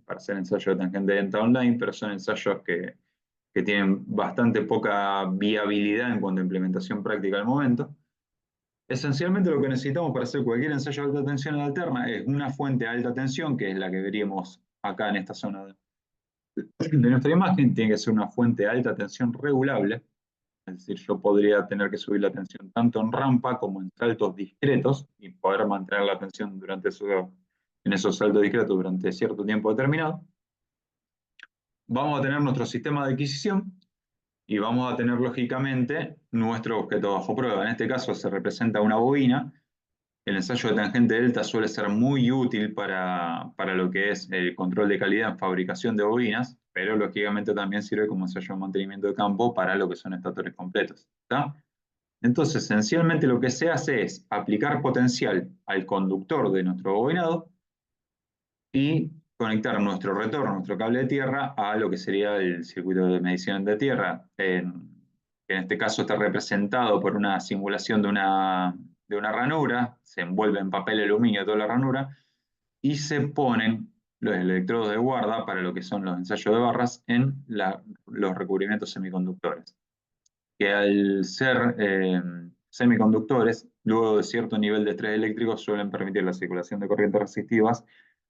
B: para hacer ensayos de tangente delta online, pero son ensayos que tienen bastante poca viabilidad en cuanto a implementación práctica al momento. Esencialmente lo que necesitamos para hacer cualquier ensayo de alta tensión en la alterna es una fuente de alta tensión, que es la que veríamos acá en esta zona de nuestra imagen. Tiene que ser una fuente de alta tensión regulable, es decir, yo podría tener que subir la tensión tanto en rampa como en saltos discretos y poder mantener la tensión en esos saltos discretos durante cierto tiempo determinado. Vamos a tener nuestro sistema de adquisición y vamos a tener lógicamente nuestro objeto bajo prueba. En este caso se representa una bobina. El ensayo de tangente delta suele ser muy útil para lo que es el control de calidad en fabricación de bobinas, pero lógicamente también sirve como ensayo de mantenimiento de campo para lo que son estatores completos. ¿Está? Entonces, esencialmente lo que se hace es aplicar potencial al conductor de nuestro bobinado y conectar nuestro retorno, nuestro cable de tierra, a lo que sería el circuito de medición de tierra. En este caso está representado por una simulación de una ranura, se envuelve en papel aluminio toda la ranura, y se ponen los electrodos de guarda para lo que son los ensayos de barras en los recubrimientos semiconductores, que al ser semiconductores, luego de cierto nivel de estrés eléctrico, suelen permitir la circulación de corrientes resistivas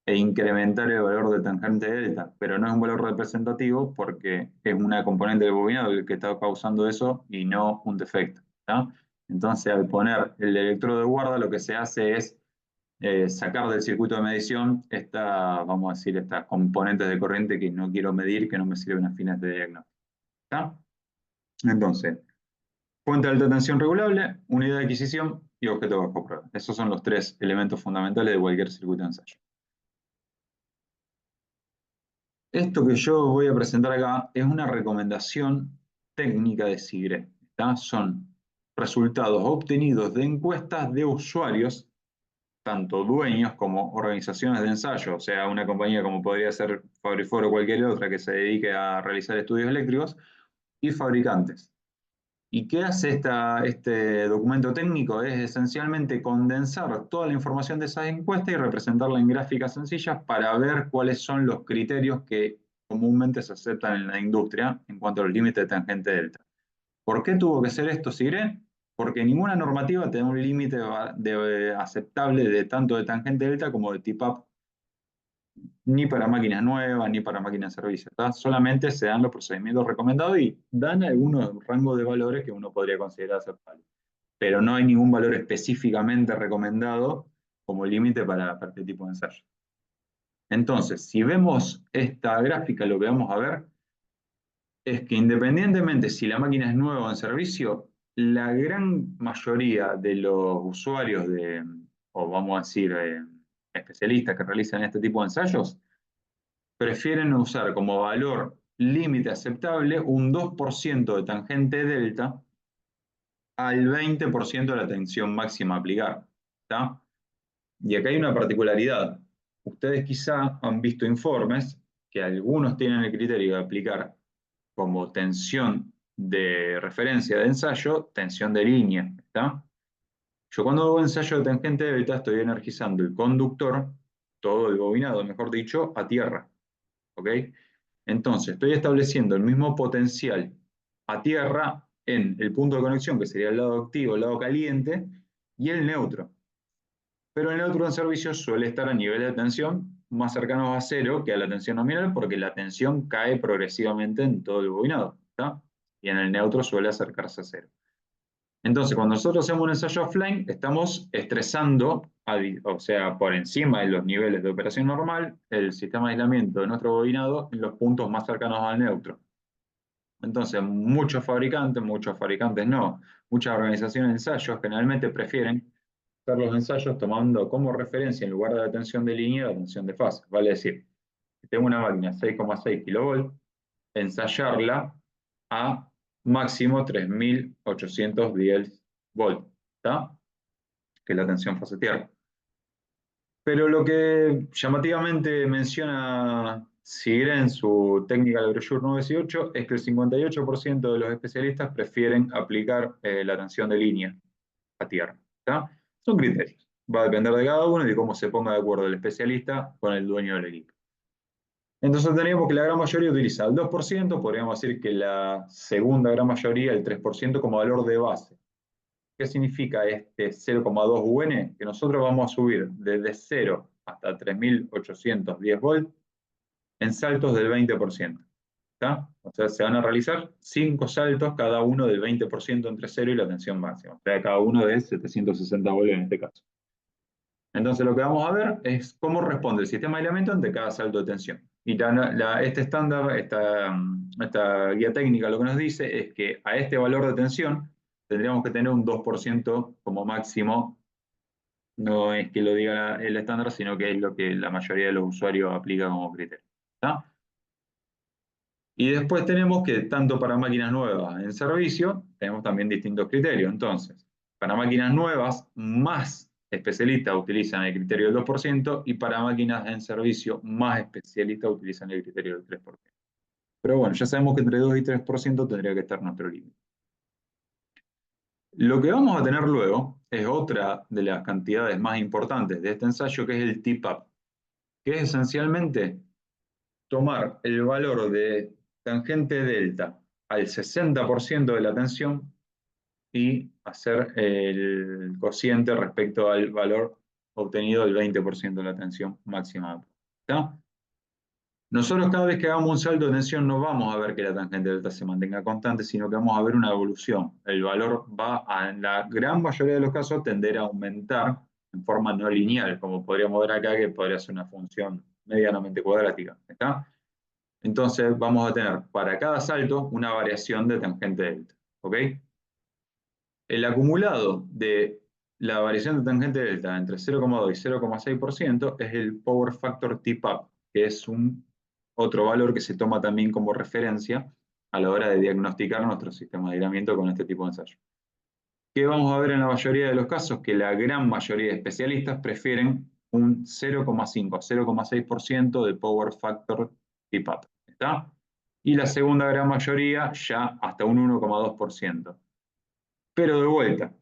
B: e incrementar el valor de tangente delta, pero no es un valor representativo porque es una componente del bobinado el que está causando eso y no un defecto. ¿Tá? Entonces, al poner el electrodo de guarda, lo que se hace es sacar del circuito de medición vamos a decir, estas componentes de corriente que no quiero medir, que no me sirven a fines de diagnóstico. ¿Tá? Entonces, fuente de alta tensión regulable, unidad de adquisición y objeto bajo prueba. Esos son los tres elementos fundamentales de cualquier circuito de ensayo. Esto que yo voy a presentar acá es una recomendación técnica de SIGRE. ¿Tá? Son resultados obtenidos de encuestas de usuarios, tanto dueños como organizaciones de ensayo, o sea, una compañía como podría ser Fabrifor o cualquier otra que se dedique a realizar estudios eléctricos, y fabricantes. ¿Y qué hace este documento técnico? Es esencialmente condensar toda la información de esas encuestas y representarla en gráficas sencillas para ver cuáles son los criterios que comúnmente se aceptan en la industria en cuanto a los límites de tangente delta. ¿Por qué tuvo que ser esto, Sigre? Porque ninguna normativa te da un límite aceptable de tanto de tangente delta como de TIPAP, ni para máquinas nuevas, ni para máquinas de servicio. ¿Tá? Solamente se dan los procedimientos recomendados y dan algunos rangos de valores que uno podría considerar aceptables. Pero no hay ningún valor específicamente recomendado como límite para este tipo de ensayo. Entonces, si vemos esta gráfica, lo que vamos a ver es que independientemente si la máquina es nueva o en servicio, la gran mayoría de los usuarios o vamos a decir, especialistas que realizan este tipo de ensayos, prefieren usar como valor límite aceptable un 2% de tangente delta al 20% de la tensión máxima a aplicar. ¿Tá? Y acá hay una particularidad. Ustedes quizá han visto informes que algunos tienen el criterio de aplicar como tensión de referencia de ensayo, tensión de línea. ¿Tá? Yo cuando hago ensayo de tangente delta estoy energizando el conductor, todo el bobinado, mejor dicho, a tierra. ¿Ok? Entonces, estoy estableciendo el mismo potencial a tierra en el punto de conexión, que sería el lado activo, el lado caliente, y el neutro. Pero el neutro en servicio suele estar a nivel de tensión más cercanos a cero que a la tensión nominal, porque la tensión cae progresivamente en todo el bobinado. ¿Tá? Y en el neutro suele acercarse a cero. Entonces, cuando nosotros hacemos un ensayo offline, estamos estresando, o sea, por encima de los niveles de operación normal, el sistema de aislamiento de nuestro bobinado en los puntos más cercanos al neutro. Entonces, muchos fabricantes no, muchas organizaciones de ensayos generalmente prefieren hacer los ensayos tomando como referencia en lugar de la tensión de línea la tensión de fase. Vale decir, si tengo una máquina 6,6 kV, ensayarla a máximo 3810 volts, ¿tá? Que es la tensión fase tierra. Pero lo que llamativamente menciona Sigre en su Technical Brochure 918 es que el 58% de los especialistas prefieren aplicar la tensión de línea a tierra. ¿Tá? Son criterios. Va a depender de cada uno y de cómo se ponga de acuerdo el especialista con el dueño del equipo. Entonces tenemos que la gran mayoría utiliza el 2%, podríamos decir que la segunda gran mayoría, el 3%, como valor de base. ¿Qué significa este 0,2 UN? Que nosotros vamos a subir desde 0 hasta 3.810 volts en saltos del 20%. ¿Está? O sea, se van a realizar 5 saltos, cada uno del 20% entre 0 y la tensión máxima. O sea, cada uno de 760 volts en este caso. Entonces lo que vamos a ver es cómo responde el sistema de aislamiento ante cada salto de tensión. Y este estándar, esta guía técnica lo que nos dice es que a este valor de tensión tendríamos que tener un 2% como máximo. No es que lo diga el estándar, sino que es lo que la mayoría de los usuarios aplica como criterio. ¿Está? Y después tenemos que, tanto para máquinas nuevas en servicio, tenemos también distintos criterios. Entonces, para máquinas nuevas, más especialistas utilizan el criterio del 2%, y para máquinas en servicio, más especialistas utilizan el criterio del 3%. Pero bueno, ya sabemos que entre 2 y 3% tendría que estar nuestro límite. Lo que vamos a tener luego es otra de las cantidades más importantes de este ensayo, que es el tip-up, que es esencialmente tomar el valor de tangente delta al 60% de la tensión y hacer el cociente respecto al valor obtenido del 20% de la tensión máxima. ¿Está? Nosotros cada vez que hagamos un salto de tensión no vamos a ver que la tangente delta se mantenga constante, sino que vamos a ver una evolución. El valor va en la gran mayoría de los casos, tender a aumentar en forma no lineal, como podríamos ver acá, que podría ser una función medianamente cuadrática. ¿Está? Entonces vamos a tener para cada salto una variación de tangente delta. ¿Ok? El acumulado de la variación de tangente delta entre 0,2 y 0,6% es el power factor tip-up, que es otro valor que se toma también como referencia a la hora de diagnosticar nuestro sistema de aislamiento con este tipo de ensayo. ¿Qué vamos a ver en la mayoría de los casos? Que la gran mayoría de especialistas prefieren un 0,5 a 0,6% de power factor tip-up. ¿Está? Y la segunda gran mayoría ya hasta un 1,2%. Pero de vuelta,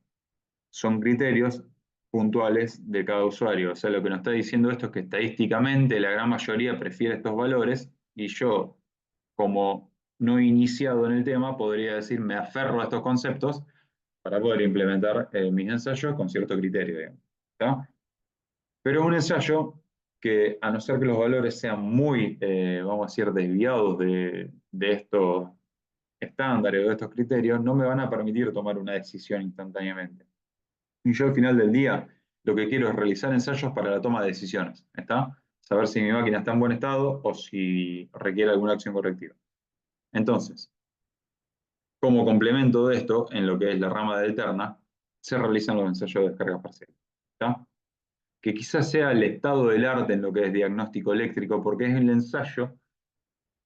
B: son criterios puntuales de cada usuario. O sea, lo que nos está diciendo esto es que estadísticamente la gran mayoría prefiere estos valores, y yo, como no iniciado en el tema, podría decir, me aferro a estos conceptos para poder implementar mis ensayos con cierto criterio, digamos. ¿Está? Pero es un ensayo que, a no ser que los valores sean muy, vamos a decir, desviados de estos estándares o de estos criterios, no me van a permitir tomar una decisión instantáneamente. Y yo al final del día lo que quiero es realizar ensayos para la toma de decisiones. ¿Está? Saber si mi máquina está en buen estado o si requiere alguna acción correctiva. Entonces, como complemento de esto, en lo que es la rama de Delterna, se realizan los ensayos de descarga parcial. ¿Está? Que quizás sea el estado del arte en lo que es diagnóstico eléctrico, porque es el ensayo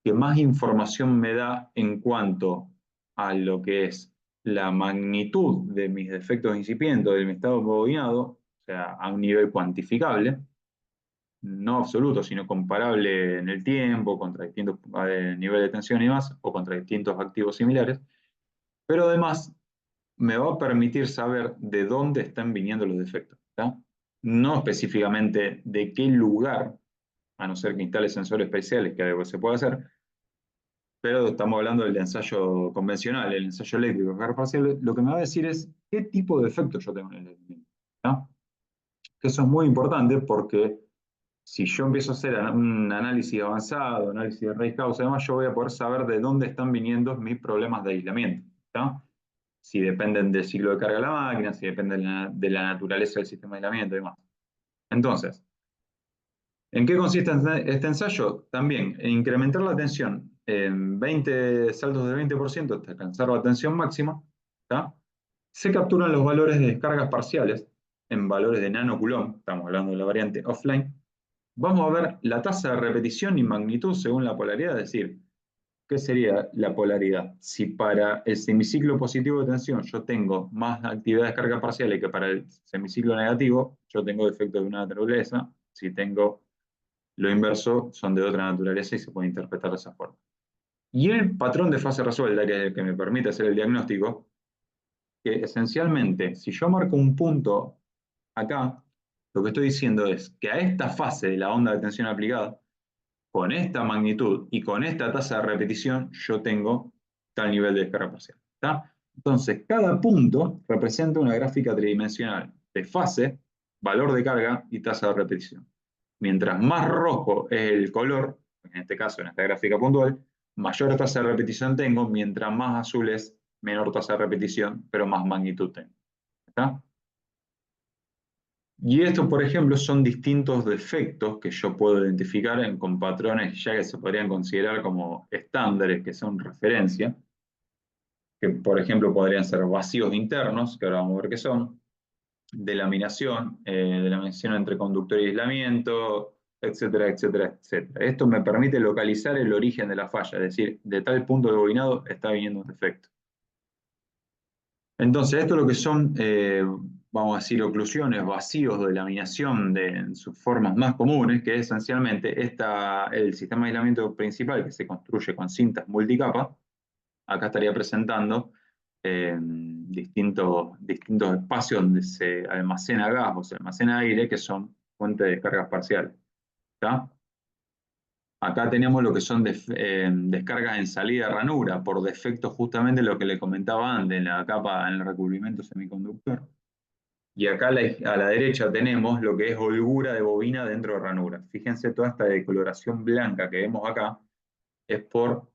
B: que más información me da en cuanto a lo que es la magnitud de mis defectos incipientes, de mi estado bobinado, o sea, a un nivel cuantificable, no absoluto, sino comparable en el tiempo, contra distintos niveles de tensión y más, o contra distintos activos similares, pero además me va a permitir saber de dónde están viniendo los defectos, ¿tá? No específicamente de qué lugar, a no ser que instale sensores especiales, que algo se puede hacer, pero estamos hablando del ensayo convencional, el ensayo eléctrico de carga parcial. Lo que me va a decir es qué tipo de defecto yo tengo en el aislamiento, ¿tá? Que eso es muy importante, porque si yo empiezo a hacer un análisis avanzado, análisis de raíz causa y demás, yo voy a poder saber de dónde están viniendo mis problemas de aislamiento, ¿tá? Si dependen del ciclo de carga de la máquina, si dependen de la naturaleza del sistema de aislamiento y demás. Entonces, ¿en qué consiste este ensayo? También en incrementar la tensión en 20 saltos del 20% hasta alcanzar la tensión máxima. ¿Tá? Se capturan los valores de descargas parciales en valores de nanocoulomb, estamos hablando de la variante offline. Vamos a ver la tasa de repetición y magnitud según la polaridad, es decir, ¿qué sería la polaridad? Si para el semiciclo positivo de tensión yo tengo más actividad de descarga parciales que para el semiciclo negativo, yo tengo defectos de una naturaleza. Si tengo lo inverso, son de otra naturaleza y se puede interpretar de esa forma. Y el patrón de fase resuelta, que es el que me permite hacer el diagnóstico, que esencialmente, si yo marco un punto acá, lo que estoy diciendo es que a esta fase de la onda de tensión aplicada, con esta magnitud y con esta tasa de repetición, yo tengo tal nivel de descarga parcial. ¿Está? Entonces, cada punto representa una gráfica tridimensional de fase, valor de carga y tasa de repetición. Mientras más rojo es el color, en este caso, en esta gráfica puntual, mayor tasa de repetición tengo, mientras más azul es, menor tasa de repetición, pero más magnitud tengo. ¿Está? Y estos, por ejemplo, son distintos defectos que yo puedo identificar con patrones ya que se podrían considerar como estándares, que son referencia, que por ejemplo podrían ser vacíos internos, que ahora vamos a ver qué son, delaminación entre conductor y aislamiento, etcétera, etcétera, etcétera. Esto me permite localizar el origen de la falla, es decir, de tal punto de bobinado está viniendo un defecto. Entonces, esto es lo que son, vamos a decir, oclusiones, vacíos de laminación en sus formas más comunes, que es esencialmente el sistema de aislamiento principal que se construye con cintas multicapa. Acá estaría presentando distintos espacios donde se almacena gas o se almacena aire, que son fuentes de descargas parciales. ¿Está? Acá tenemos lo que son descargas en salida de ranura, por defecto justamente lo que le comentaba antes, en la capa, en el recubrimiento semiconductor. Y acá a la derecha tenemos lo que es holgura de bobina dentro de ranura. Fíjense, toda esta decoloración blanca que vemos acá es por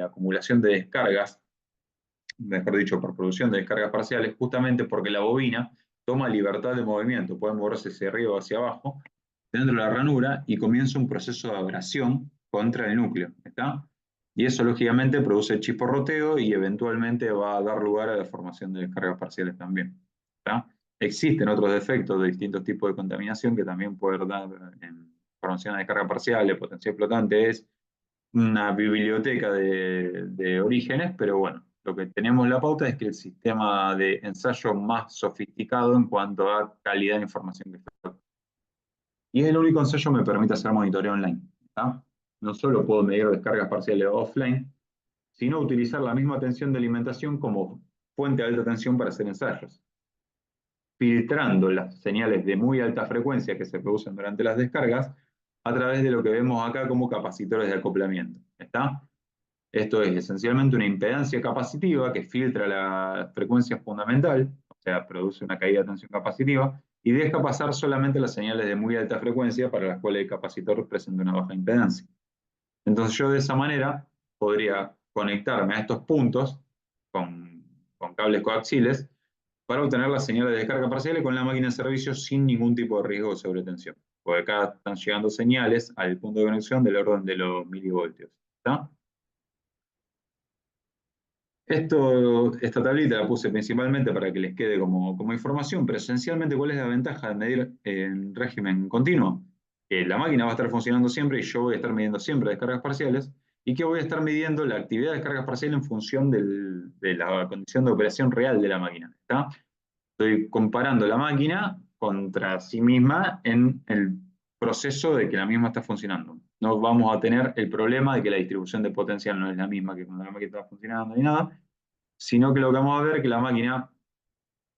B: acumulación de descargas, mejor dicho, por producción de descargas parciales, justamente porque la bobina toma libertad de movimiento, puede moverse hacia arriba o hacia abajo, dentro de la ranura, y comienza un proceso de abrasión contra el núcleo, ¿está? Y eso lógicamente produce chisporroteo y eventualmente va a dar lugar a la formación de descargas parciales también, ¿está? Existen otros defectos de distintos tipos de contaminación que también pueden dar formación de descarga parcial, de potencial flotante, es una biblioteca de orígenes, pero bueno, lo que tenemos la pauta es que el sistema de ensayo más sofisticado en cuanto a calidad de información que está. Y es el único ensayo que me permite hacer monitoreo online. ¿Tá? No solo puedo medir descargas parciales offline, sino utilizar la misma tensión de alimentación como fuente de alta tensión para hacer ensayos, filtrando las señales de muy alta frecuencia que se producen durante las descargas a través de lo que vemos acá como capacitores de acoplamiento. ¿Está? Esto es esencialmente una impedancia capacitiva que filtra la frecuencia fundamental, o sea, produce una caída de tensión capacitiva, y deja pasar solamente las señales de muy alta frecuencia para las cuales el capacitor presenta una baja impedancia. Entonces yo de esa manera podría conectarme a estos puntos con cables coaxiales para obtener las señales de descarga parciales con la máquina de servicio sin ningún tipo de riesgo de sobretensión. Porque acá están llegando señales al punto de conexión del orden de los milivoltios. ¿Está? Esta tablita la puse principalmente para que les quede como información, pero esencialmente, ¿cuál es la ventaja de medir en régimen continuo? Que la máquina va a estar funcionando siempre y yo voy a estar midiendo siempre descargas parciales, y que voy a estar midiendo la actividad de descargas parciales en función de la condición de operación real de la máquina. ¿Está? Estoy comparando la máquina contra sí misma en el proceso de que la misma está funcionando. No vamos a tener el problema de que la distribución de potencial no es la misma que cuando la máquina está funcionando ni nada, sino que lo que vamos a ver es que la máquina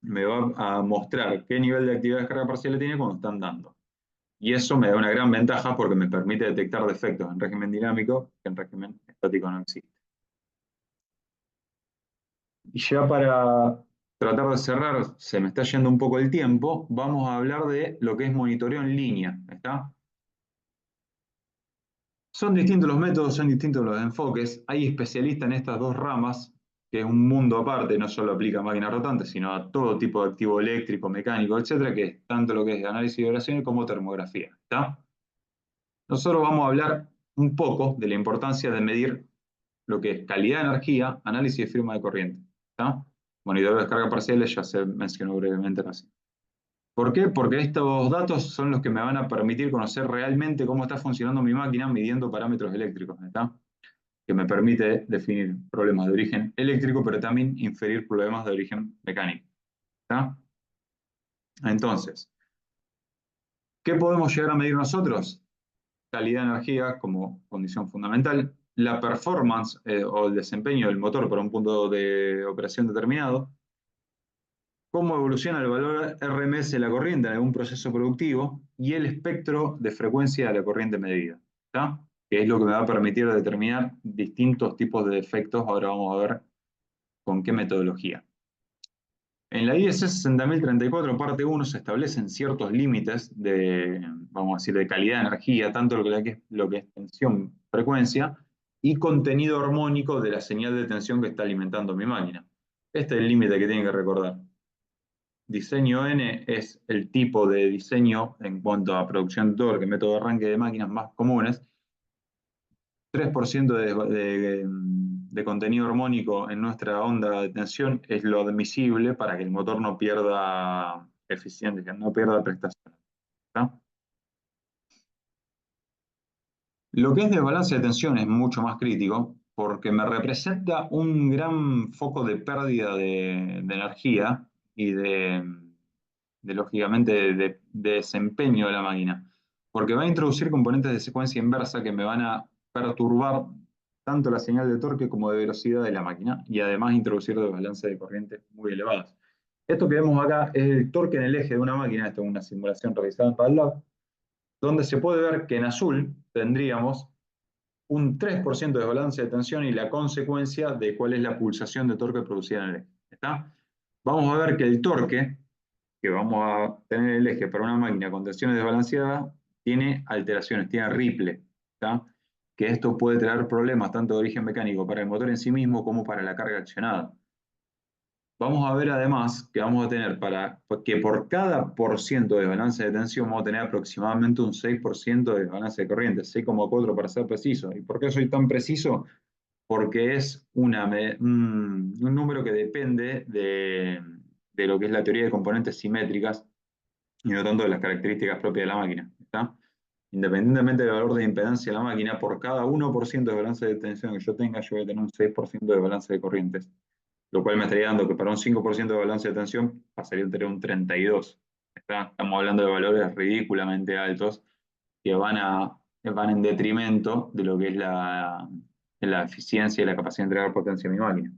B: me va a mostrar qué nivel de actividad de descarga parcial tiene cuando están dando. Y eso me da una gran ventaja porque me permite detectar defectos en régimen dinámico que en régimen estático no existe. Y ya para tratar de cerrar, se me está yendo un poco el tiempo, vamos a hablar de lo que es monitoreo en línea. ¿Está? Son distintos los métodos, son distintos los enfoques. Hay especialistas en estas dos ramas, que es un mundo aparte, no solo aplica a máquinas rotantes, sino a todo tipo de activo eléctrico, mecánico, etcétera, que es tanto lo que es análisis de vibraciones como termografía. ¿Está? Nosotros vamos a hablar un poco de la importancia de medir lo que es calidad de energía, análisis de firma de corriente. ¿Está? Monitoreo de descarga parciales ya se mencionó brevemente así. ¿Por qué? Porque estos datos son los que me van a permitir conocer realmente cómo está funcionando mi máquina midiendo parámetros eléctricos, ¿está? Que me permite definir problemas de origen eléctrico, pero también inferir problemas de origen mecánico, ¿está? Entonces, ¿qué podemos llegar a medir nosotros? Calidad de energía como condición fundamental, la performance o el desempeño del motor para un punto de operación determinado, cómo evoluciona el valor RMS de la corriente en algún proceso productivo y el espectro de frecuencia de la corriente medida, ¿está? Que es lo que me va a permitir determinar distintos tipos de defectos. Ahora vamos a ver con qué metodología. En la IEC 60034, parte 1, se establecen ciertos límites de, vamos a decir, de calidad de energía, tanto lo que es tensión, frecuencia, y contenido armónico de la señal de tensión que está alimentando mi máquina. Este es el límite que tienen que recordar. Diseño N es el tipo de diseño en cuanto a producción de torque, método de arranque de máquinas más comunes. 3% de contenido armónico en nuestra onda de tensión es lo admisible para que el motor no pierda eficiencia, no pierda prestaciones. ¿Está? Lo que es desbalance de tensión es mucho más crítico porque me representa un gran foco de pérdida de energía y lógicamente, de desempeño de la máquina. Porque va a introducir componentes de secuencia inversa que me van a perturbar tanto la señal de torque como de velocidad de la máquina y además introducir desbalance de corrientes muy elevados. Esto que vemos acá es el torque en el eje de una máquina. Esto es una simulación realizada en PADLab, donde se puede ver que en azul tendríamos un 3% de desbalance de tensión y la consecuencia de cuál es la pulsación de torque producida en el eje. ¿Está? Vamos a ver que el torque que vamos a tener en el eje para una máquina con tensiones desbalanceadas tiene alteraciones, tiene ripple, ¿tá? Que esto puede traer problemas tanto de origen mecánico para el motor en sí mismo como para la carga accionada. Vamos a ver además que vamos a tener que por cada porciento de balance de tensión vamos a tener aproximadamente un 6% de balance de corriente, 6,4 para ser preciso. ¿Y por qué soy tan preciso? Porque es un número que depende de lo que es la teoría de componentes simétricas y no tanto de las características propias de la máquina. ¿Está? Independientemente del valor de impedancia de la máquina, por cada 1% de balance de tensión que yo tenga, yo voy a tener un 6% de balance de corrientes, lo cual me estaría dando que para un 5% de balance de tensión pasaría a tener un 32%. Estamos hablando de valores ridículamente altos que van en detrimento de lo que es la eficiencia y la capacidad de entregar potencia a mi máquina.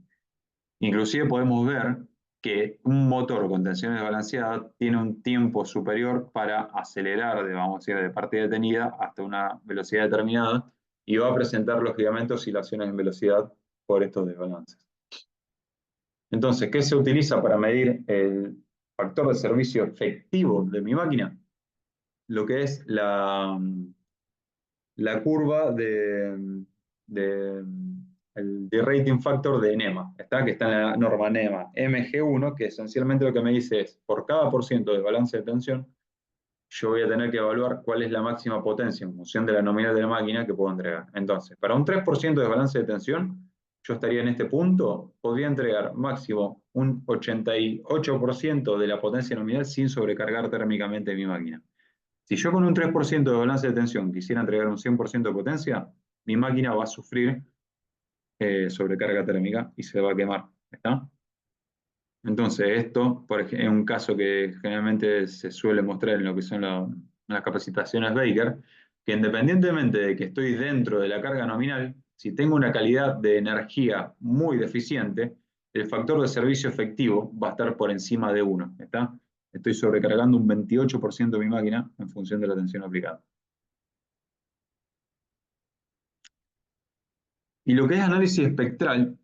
B: Inclusive podemos ver que un motor con tensión desbalanceada tiene un tiempo superior para acelerar, vamos a decir, de partida detenida hasta una velocidad determinada y va a presentar lógicamente oscilaciones en velocidad por estos desbalances. Entonces, ¿qué se utiliza para medir el factor de servicio efectivo de mi máquina? Lo que es la curva de rating factor de NEMA, que está en la norma NEMA MG1, que esencialmente lo que me dice es, por cada porciento de balance de tensión, yo voy a tener que evaluar cuál es la máxima potencia en función de la nominal de la máquina que puedo entregar. Entonces, para un 3% de balance de tensión, yo estaría en este punto, podría entregar máximo un 88% de la potencia nominal sin sobrecargar térmicamente mi máquina. Si yo con un 3% de balance de tensión quisiera entregar un 100% de potencia, mi máquina va a sufrir sobrecarga térmica y se va a quemar. ¿Está? Entonces, esto, por ejemplo, es un caso que generalmente se suele mostrar en lo que son las capacitaciones Baker, que independientemente de que estoy dentro de la carga nominal, si tengo una calidad de energía muy deficiente, el factor de servicio efectivo va a estar por encima de 1. ¿Está? Estoy sobrecargando un 28% de mi máquina en función de la tensión aplicada. Y lo que es análisis espectral,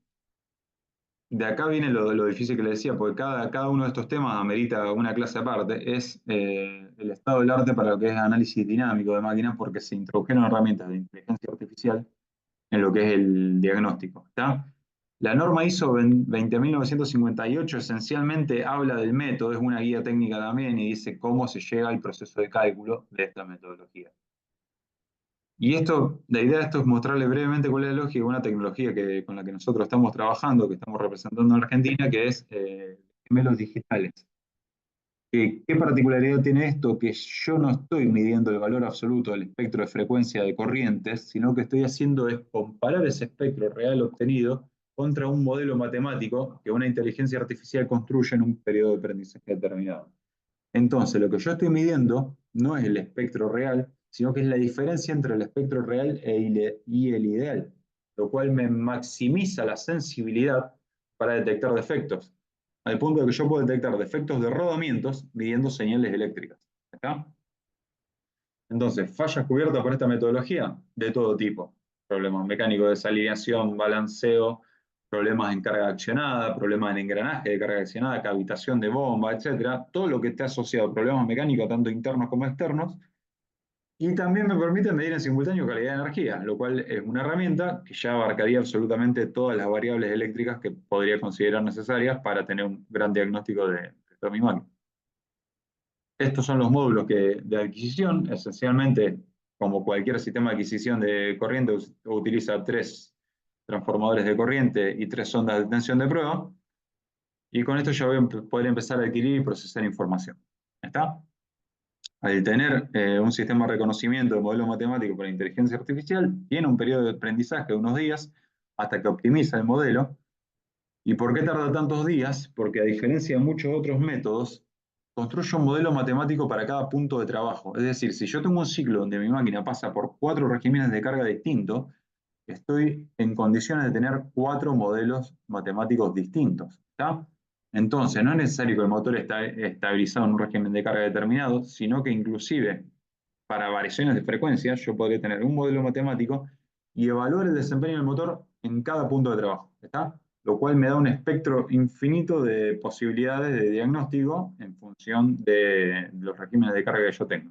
B: de acá viene lo difícil que le decía, porque cada uno de estos temas amerita una clase aparte, es el estado del arte para lo que es análisis dinámico de máquinas, porque se introdujeron herramientas de inteligencia artificial en lo que es el diagnóstico. ¿Está? La norma ISO 20958 esencialmente habla del método, es una guía técnica también y dice cómo se llega al proceso de cálculo de esta metodología. Y la idea de esto es mostrarle brevemente cuál es la lógica de una tecnología con la que nosotros estamos trabajando, que estamos representando en Argentina, que es gemelos digitales. ¿Qué particularidad tiene esto? Que yo no estoy midiendo el valor absoluto del espectro de frecuencia de corrientes, sino que estoy haciendo es comparar ese espectro real obtenido contra un modelo matemático que una inteligencia artificial construye en un periodo de aprendizaje determinado. Entonces, lo que yo estoy midiendo no es el espectro real, sino que es la diferencia entre el espectro real y el ideal, lo cual me maximiza la sensibilidad para detectar defectos, al punto de que yo puedo detectar defectos de rodamientos midiendo señales eléctricas. ¿Está? Entonces, fallas cubiertas por esta metodología de todo tipo. Problemas mecánicos, desalineación, balanceo, problemas en carga accionada, problemas en engranaje de carga accionada, cavitación de bomba, etcétera, todo lo que esté asociado a problemas mecánicos, tanto internos como externos. Y también me permite medir en simultáneo calidad de energía, lo cual es una herramienta que ya abarcaría absolutamente todas las variables eléctricas que podría considerar necesarias para tener un gran diagnóstico de mi máquina. Estos son los módulos de adquisición. Esencialmente, como cualquier sistema de adquisición de corriente, utiliza 3 transformadores de corriente y 3 sondas de tensión de prueba. Y con esto ya voy a poder empezar a adquirir y procesar información. ¿Está? Al tener un sistema de reconocimiento de modelo matemático para inteligencia artificial, tiene un periodo de aprendizaje de unos días hasta que optimiza el modelo. ¿Y por qué tarda tantos días? Porque a diferencia de muchos otros métodos, construye un modelo matemático para cada punto de trabajo. Es decir, si yo tengo un ciclo donde mi máquina pasa por 4 regímenes de carga distintos, estoy en condiciones de tener 4 modelos matemáticos distintos. ¿Está? Entonces, no es necesario que el motor esté estabilizado en un régimen de carga determinado, sino que inclusive para variaciones de frecuencia, yo podría tener un modelo matemático y evaluar el desempeño del motor en cada punto de trabajo. ¿Está? Lo cual me da un espectro infinito de posibilidades de diagnóstico en función de los regímenes de carga que yo tengo.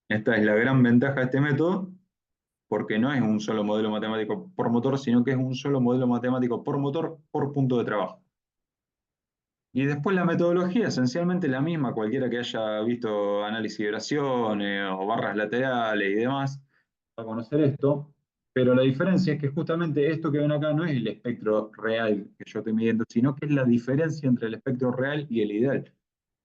B: Esta es la gran ventaja de este método, porque no es un solo modelo matemático por motor, sino que es un solo modelo matemático por motor por punto de trabajo. Y después la metodología, esencialmente la misma, cualquiera que haya visto análisis de vibraciones o barras laterales y demás, va a conocer esto, pero la diferencia es que justamente esto que ven acá no es el espectro real que yo estoy midiendo, sino que es la diferencia entre el espectro real y el ideal.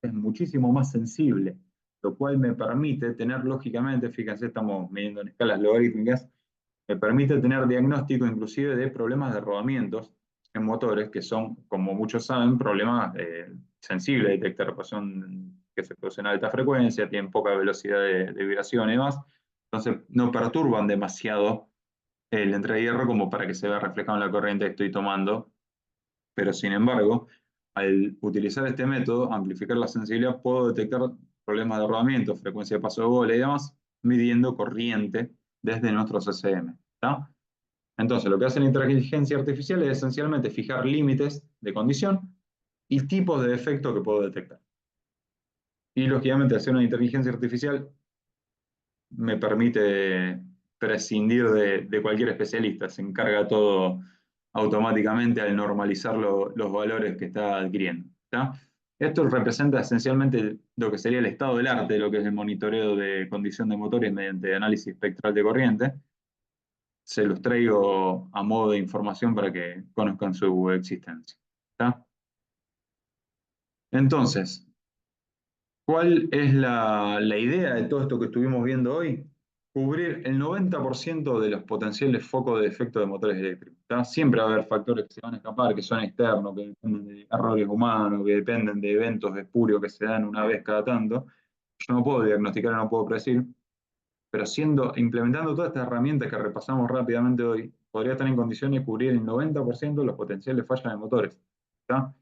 B: Es muchísimo más sensible, lo cual me permite tener lógicamente, fíjense, estamos midiendo en escalas logarítmicas, me permite tener diagnóstico inclusive de problemas de rodamientos en motores, que son, como muchos saben, problemas sensibles de detectar, pues son que se producen a alta frecuencia, tienen poca velocidad de vibración y demás, entonces no perturban demasiado el entrehierro como para que se vea reflejado en la corriente que estoy tomando, pero sin embargo, al utilizar este método, amplificar la sensibilidad, puedo detectar problemas de rodamiento, frecuencia de paso de bola y demás, midiendo corriente desde nuestro CCM. ¿Está? Entonces, lo que hace la inteligencia artificial es esencialmente fijar límites de condición y tipos de defecto que puedo detectar. Y lógicamente, hacer una inteligencia artificial me permite prescindir de cualquier especialista, se encarga todo automáticamente al normalizar los valores que está adquiriendo. ¿Está? Esto representa esencialmente lo que sería el estado del arte, lo que es el monitoreo de condición de motores mediante análisis espectral de corriente. Se los traigo a modo de información para que conozcan su existencia. ¿Está? Entonces, ¿cuál es la idea de todo esto que estuvimos viendo hoy? Cubrir el 90% de los potenciales focos de defecto de motores eléctricos. ¿Tá? Siempre va a haber factores que se van a escapar, que son externos, que dependen de errores humanos, que dependen de eventos espurios que se dan una vez cada tanto. Yo no puedo diagnosticar, no puedo predecir, pero implementando todas estas herramientas que repasamos rápidamente hoy, podría estar en condiciones de cubrir el 90% de los potenciales fallas de motores. ¿Tá?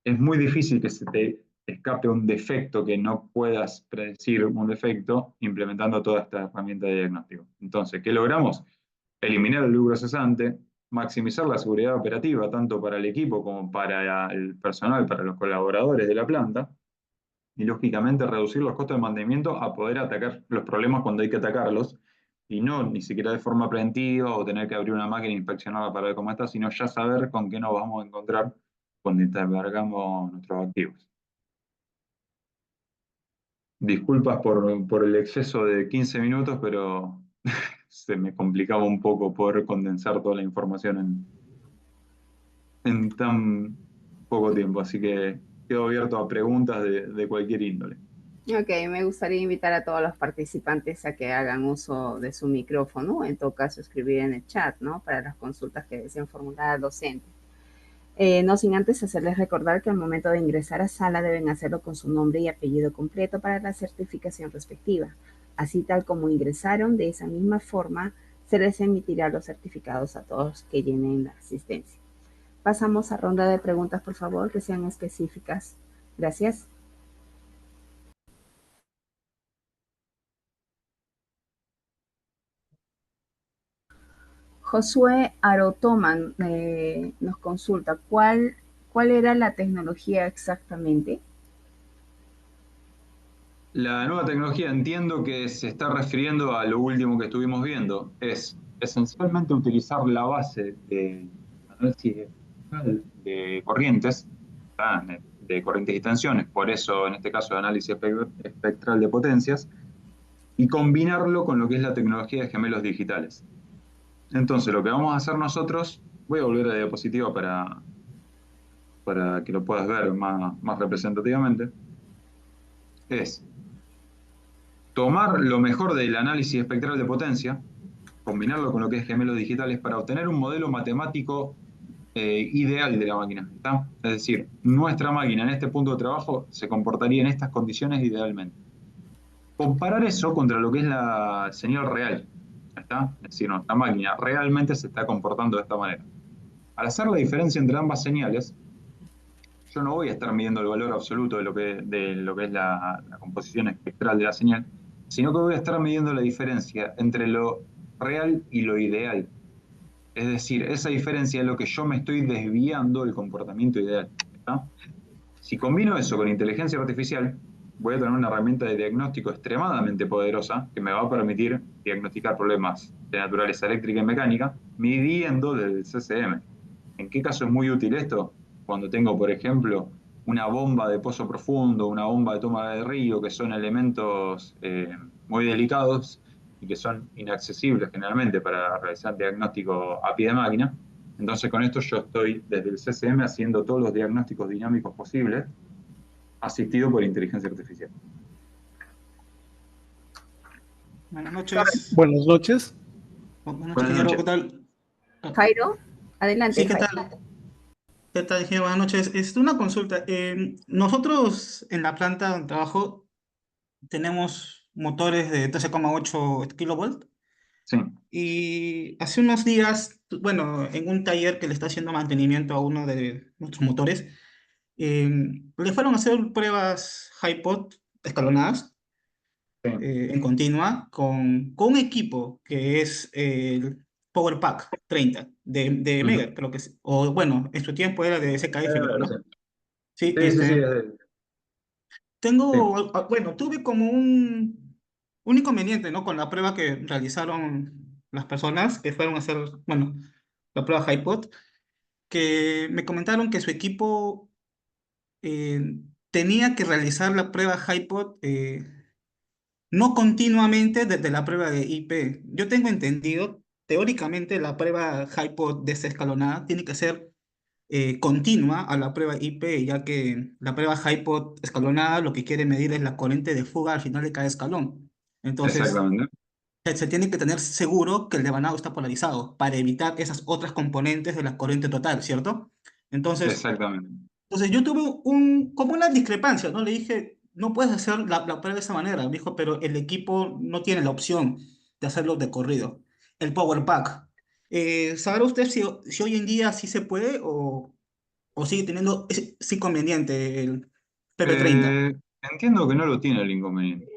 B: Es muy difícil que se te escape un defecto, que no puedas predecir un defecto implementando toda esta herramienta de diagnóstico. Entonces, ¿qué logramos? Eliminar el lucro cesante, maximizar la seguridad operativa tanto para el equipo como para el personal, para los colaboradores de la planta, y lógicamente reducir los costos de mantenimiento a poder atacar los problemas cuando hay que atacarlos, y no ni siquiera de forma preventiva o tener que abrir una máquina e inspeccionarla para ver cómo está, sino ya saber con qué nos vamos a encontrar cuando intercargamos nuestros activos. Disculpas por el exceso de 15 minutos, pero se me complicaba un poco poder condensar toda la información en tan poco tiempo, así que quedo abierto a preguntas de cualquier índole.
A: Ok, me gustaría invitar a todos los participantes a que hagan uso de su micrófono, en todo caso escribir en el chat, ¿no? Para las consultas que deseen formular al docente. No sin antes hacerles recordar que al momento de ingresar a sala deben hacerlo con su nombre y apellido completo para la certificación respectiva. Así tal como ingresaron, de esa misma forma se les emitirá los certificados a todos que llenen la asistencia. Pasamos a ronda de preguntas, por favor, que sean específicas. Gracias. Josué Arotoman nos consulta, ¿cuál era la tecnología exactamente?
B: La nueva tecnología entiendo que se está refiriendo a lo último que estuvimos viendo. Es esencialmente utilizar la base de análisis espectral de corrientes, ¿tá? De corrientes y tensiones, por eso en este caso de análisis espectral de potencias, y combinarlo con lo que es la tecnología de gemelos digitales. Entonces, lo que vamos a hacer nosotros, voy a volver a la diapositiva para que lo puedas ver más representativamente, es tomar lo mejor del análisis espectral de potencia, combinarlo con lo que es gemelos digitales para obtener un modelo matemático ideal de la máquina, ¿está? Es decir, nuestra máquina en este punto de trabajo se comportaría en estas condiciones idealmente. Comparar eso contra lo que es la señal real, ¿está? Es decir, nuestra máquina realmente se está comportando de esta manera. Al hacer la diferencia entre ambas señales, yo no voy a estar midiendo el valor absoluto de lo que es la composición espectral de la señal, sino que voy a estar midiendo la diferencia entre lo real y lo ideal. Es decir, esa diferencia es lo que yo me estoy desviando del comportamiento ideal, ¿está? Si combino eso con inteligencia artificial, voy a tener una herramienta de diagnóstico extremadamente poderosa que me va a permitir diagnosticar problemas de naturaleza eléctrica y mecánica midiendo desde el CCM. ¿En qué caso es muy útil esto? Cuando tengo, por ejemplo, una bomba de pozo profundo, una bomba de toma de río, que son elementos muy delicados y que son inaccesibles generalmente para realizar diagnóstico a pie de máquina. Entonces con esto yo estoy desde el CCM haciendo todos los diagnósticos dinámicos posibles, asistido por inteligencia artificial.
D: Buenas noches.
E: Buenas noches.
D: Buenas noches,
B: Buenas
D: ingeniero. ¿Qué
B: noches.
D: tal? Ah,
A: Jairo, adelante,
D: sí, ¿qué
A: Jairo.
D: tal? ¿Qué tal, ingeniero? Buenas noches. Es una consulta. Nosotros en la planta donde trabajo tenemos motores de 13,8 kilovolt
B: Sí,
D: y hace unos días, bueno, en un taller que le está haciendo mantenimiento a uno de nuestros motores, eh, le fueron a hacer pruebas HiPod escalonadas
B: sí.
D: en continua con un equipo que es el Power Pack 30 de
B: Ujú.
D: Mega, creo que es, o bueno, en su tiempo era de SKF, creo,
B: Sí,
D: ¿no? Sí,
B: sí, sí, sí, sí.
D: bueno, tuve como un inconveniente, ¿no? Con la prueba que realizaron las personas que fueron a hacer, bueno, la prueba HiPod, que me comentaron que su equipo tenía que realizar la prueba HiPod no continuamente desde la prueba de IP. Yo tengo entendido, teóricamente, la prueba HiPod desescalonada tiene que ser continua a la prueba IP, ya que la prueba HiPod escalonada lo que quiere medir es la corriente de fuga al final de cada escalón. Entonces,
B: Exactamente.
D: se tiene que tener seguro que el devanado está polarizado para evitar esas otras componentes de la corriente total, ¿cierto? Entonces,
B: Exactamente.
D: entonces yo tuve como una discrepancia, ¿no? Le dije, no puedes hacer la prueba de esa manera. Me dijo, pero el equipo no tiene la opción de hacerlo de corrido. El Power Pack. ¿Sabrá usted si hoy en día sí se puede o sigue teniendo ese inconveniente el PP30?
B: Entiendo que no lo tiene el inconveniente.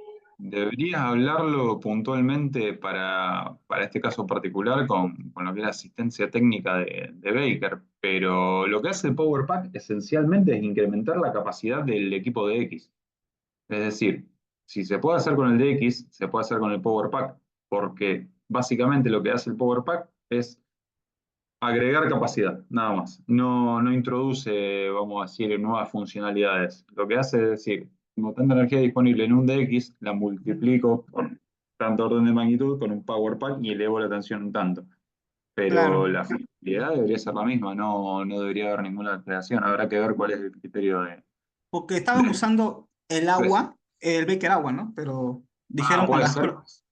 B: Deberías hablarlo puntualmente para este caso particular con lo que es la asistencia técnica de Baker, pero lo que hace el Power Pack esencialmente es incrementar la capacidad del equipo de X. Es decir, si se puede hacer con el DX, se puede hacer con el Power Pack, porque básicamente lo que hace el Power Pack es agregar capacidad, nada más. No introduce, vamos a decir, nuevas funcionalidades. Lo que hace es decir, como tanta energía disponible en un DX, la multiplico por tanto orden de magnitud con un Power Pack y elevo la tensión un tanto. Pero
D: Claro,
B: la finalidad debería ser la misma, no debería haber ninguna alteración. Habrá que ver cuál es el criterio
D: porque estaban usando el
B: de
D: agua, el Baker agua, ¿no? Pero dijeron con
B: puede
D: las
B: ser.
D: pruebas.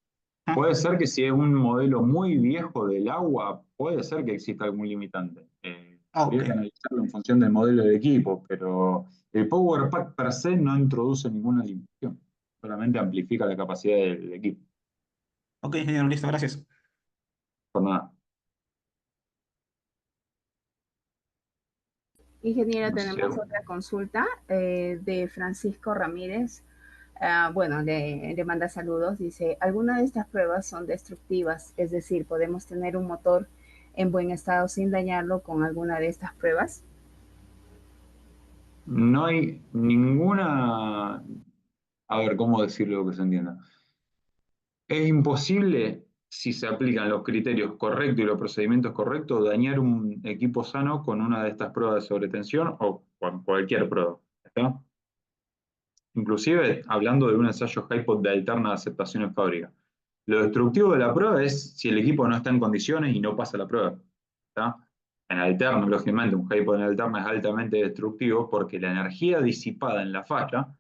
D: Ah,
B: Puede ser que si es un modelo muy viejo del agua, puede ser que exista algún limitante.
D: ok.
B: Habría que analizarlo en función del modelo de equipo, pero el Power Pack per se no introduce ninguna limitación, solamente amplifica la capacidad del equipo.
D: Ok, ingeniero, listo, gracias.
B: Por nada.
A: Ingeniero,
B: No sé si
A: tenemos otra consulta de Francisco Ramírez. Bueno, le manda saludos. Dice, ¿alguna de estas pruebas son destructivas? Es decir, podemos tener un motor en buen estado sin dañarlo con alguna de estas pruebas?
B: No hay ninguna, a ver, ¿cómo decirlo que se entienda? Es imposible, si se aplican los criterios correctos y los procedimientos correctos, dañar un equipo sano con una de estas pruebas de sobretensión o con cualquier prueba. ¿Está? Inclusive hablando de un ensayo HiPod de alterna de aceptación en fábrica. Lo destructivo de la prueba es si el equipo no está en condiciones y no pasa la prueba. ¿Está? En alterno, lógicamente, un HiPod en alterna es altamente destructivo porque la energía disipada en la falla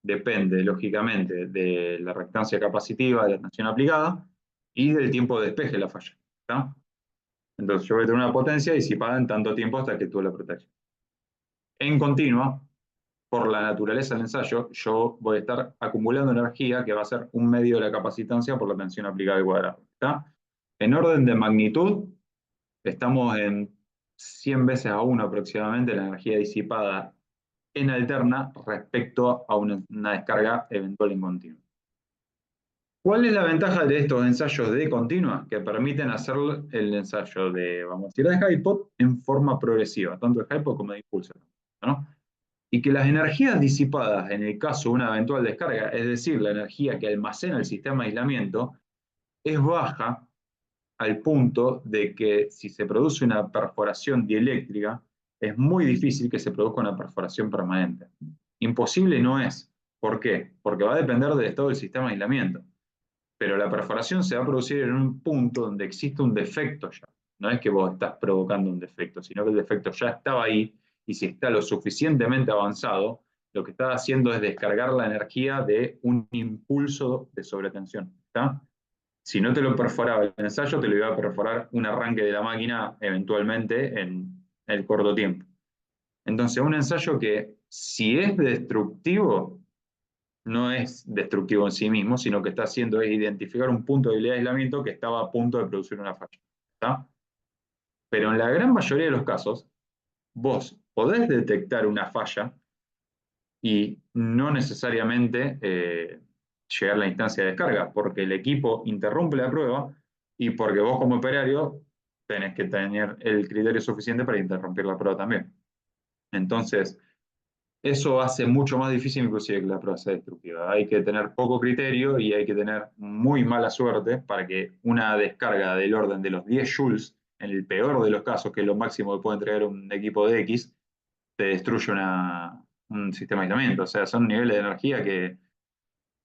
B: depende, lógicamente, de la reactancia capacitiva, de la tensión aplicada y del tiempo de despeje de la falla. ¿Está? Entonces yo voy a tener una potencia disipada en tanto tiempo hasta que tú la proteges. En continua, por la naturaleza del ensayo, yo voy a estar acumulando energía que va a ser un medio de la capacitancia por la tensión aplicada al cuadrado. ¿Está? En orden de magnitud, estamos en 100 veces a 1 aproximadamente la energía disipada en alterna respecto a una descarga eventual en continua. ¿Cuál es la ventaja de estos ensayos de continua? Que permiten hacer el ensayo de, vamos a decir, de HiPod en forma progresiva, tanto de HiPod como de impulso, ¿no? Y que las energías disipadas en el caso de una eventual descarga, es decir, la energía que almacena el sistema de aislamiento, es baja al punto de que si se produce una perforación dieléctrica, es muy difícil que se produzca una perforación permanente. Imposible no es. ¿Por qué? Porque va a depender del estado del sistema de aislamiento. Pero la perforación se va a producir en un punto donde existe un defecto ya. No es que vos estás provocando un defecto, sino que el defecto ya estaba ahí y si está lo suficientemente avanzado, lo que está haciendo es descargar la energía de un impulso de sobretensión. ¿Está? Si no te lo perforaba el ensayo, te lo iba a perforar un arranque de la máquina eventualmente en el corto tiempo. Entonces, un ensayo que si es destructivo, no es destructivo en sí mismo, sino que está haciendo es identificar un punto de debilidad de aislamiento que estaba a punto de producir una falla. ¿Está? Pero en la gran mayoría de los casos, vos podés detectar una falla y no necesariamente llegar a la instancia de descarga, porque el equipo interrumpe la prueba y porque vos como operario tenés que tener el criterio suficiente para interrumpir la prueba también. Entonces, eso hace mucho más difícil inclusive que la prueba sea destructiva. Hay que tener poco criterio y hay que tener muy mala suerte para que una descarga del orden de los 10 joules, en el peor de los casos, que es lo máximo que puede entregar un equipo de X, te destruye un sistema de aislamiento. O sea, son niveles de energía que,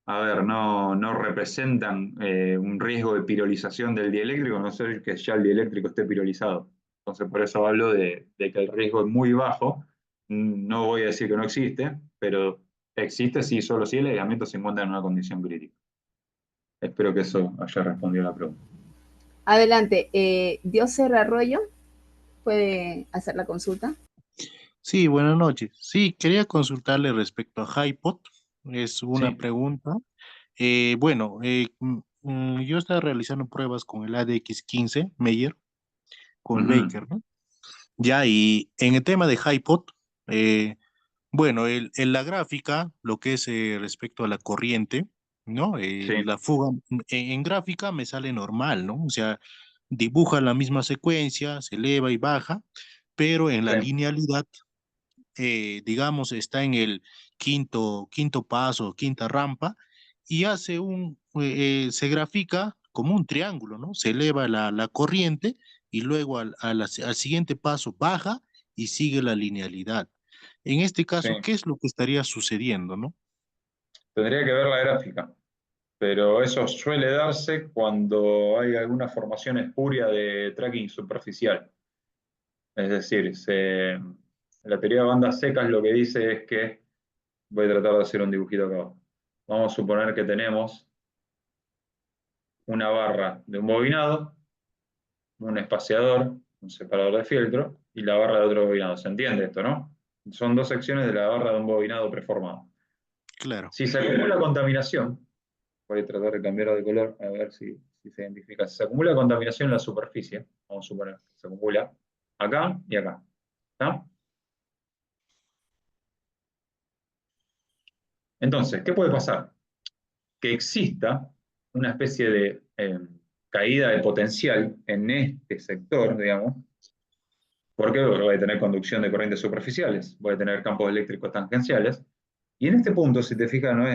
B: a ver, no representan un riesgo de pirolización del dieléctrico, a no ser que ya el dieléctrico esté pirolizado. Entonces, por eso hablo de que el riesgo es muy bajo. No voy a decir que no existe, pero existe si solo si el aislamiento se encuentra en una condición crítica. Espero que eso haya respondido a la pregunta.
A: Adelante, Dioser Arroyo, ¿puede hacer la consulta?
E: Sí, buenas noches. Sí, quería consultarle respecto a HiPod. Es una
B: Sí.
E: pregunta. Yo estaba realizando pruebas con el ADX15 Meyer, con
B: Ujú.
E: Baker, ¿no? Ya, y en el tema de HiPod, eh, en la gráfica, lo que es respecto a la corriente, ¿no?
B: Sí,
E: La fuga, en gráfica me sale normal, ¿no? O sea, dibuja la misma secuencia, se eleva y baja, pero en la
B: sí,
E: linealidad digamos, está en el quinto paso, quinta rampa, y se grafica como un triángulo, ¿no? Se eleva la corriente y luego al siguiente paso baja y sigue la linealidad. En este
B: sí.
E: caso, ¿qué es lo que estaría sucediendo, no?
B: Tendría que ver la gráfica, pero eso suele darse cuando hay alguna formación espuria de tracking superficial. Es decir, la teoría de bandas secas lo que dice es que, voy a tratar de hacer un dibujito acá. Vamos a suponer que tenemos una barra de un bobinado, un espaciador, un separador de fieltro y la barra de otro bobinado. ¿Se entiende esto, no? Son dos secciones de la barra de un bobinado preformado.
E: Claro,
B: Si se acumula contaminación, voy a tratar de cambiar de color a ver si se identifica. Si se acumula contaminación en la superficie, vamos a suponer que se acumula acá y acá. ¿Está? Entonces, ¿qué puede pasar? Que exista una especie de caída de potencial en este sector, digamos, porque voy a tener conducción de corrientes superficiales, voy a tener campos eléctricos tangenciales, y en este punto, si te fijas, no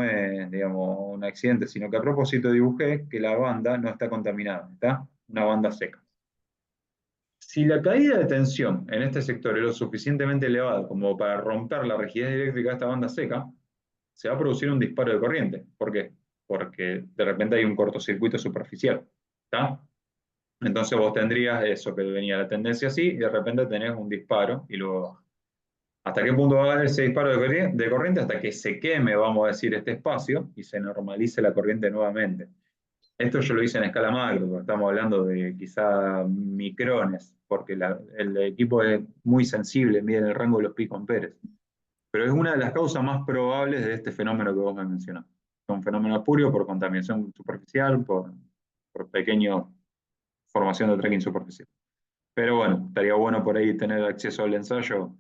B: es, digamos, un accidente, sino que a propósito dibujé que la banda no está contaminada, está una banda seca. Si la caída de tensión en este sector es lo suficientemente elevada como para romper la rigidez eléctrica de esta banda seca, se va a producir un disparo de corriente. ¿Por qué? Porque de repente hay un cortocircuito superficial. ¿Está? Entonces vos tendrías eso, que venía la tendencia así, y de repente tenés un disparo y luego baja. ¿Hasta qué punto va a haber ese disparo de corriente? Hasta que se queme, vamos a decir, este espacio y se normalice la corriente nuevamente. Esto yo lo hice en escala macro, porque estamos hablando de quizá micrones, porque el equipo es muy sensible, mide el rango de los picoamperes. Pero es una de las causas más probables de este fenómeno que vos me mencionás. Es un fenómeno espurio por contaminación superficial, por pequeña formación de trekking superficial. Pero bueno, estaría bueno por ahí tener acceso al ensayo.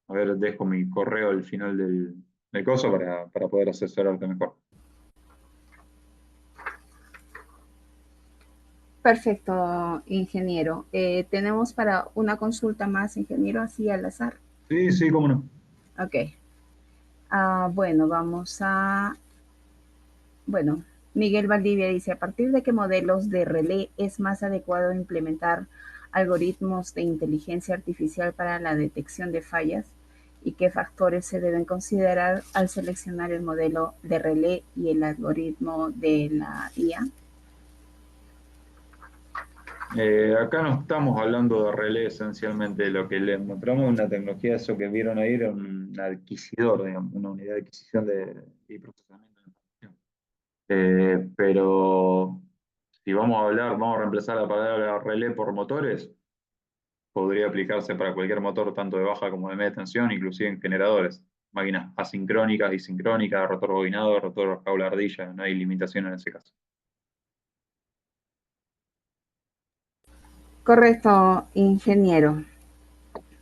B: A ver, dejo mi correo al final del coso para poder asesorarte mejor.
A: Perfecto, ingeniero. Tenemos para una consulta más, ingeniero, así al azar.
B: Sí, sí, cómo no.
A: Ok. Bueno, bueno, Miguel Valdivia dice, ¿a partir de qué modelos de relé es más adecuado implementar algoritmos de inteligencia artificial para la detección de fallas? ¿Y qué factores se deben considerar al seleccionar el modelo de relé y el algoritmo de la IA?
B: Acá no estamos hablando de relé esencialmente, lo que le mostramos es una tecnología, eso que vieron ahí era un adquisidor, digamos, una unidad de adquisición y procesamiento de información. Pero si vamos a reemplazar la palabra relé por motores, podría aplicarse para cualquier motor, tanto de baja como de media tensión, inclusive en generadores, máquinas asincrónicas y sincrónicas, rotor bobinado, rotor jaula ardilla, no hay limitación en ese caso.
A: Correcto, ingeniero.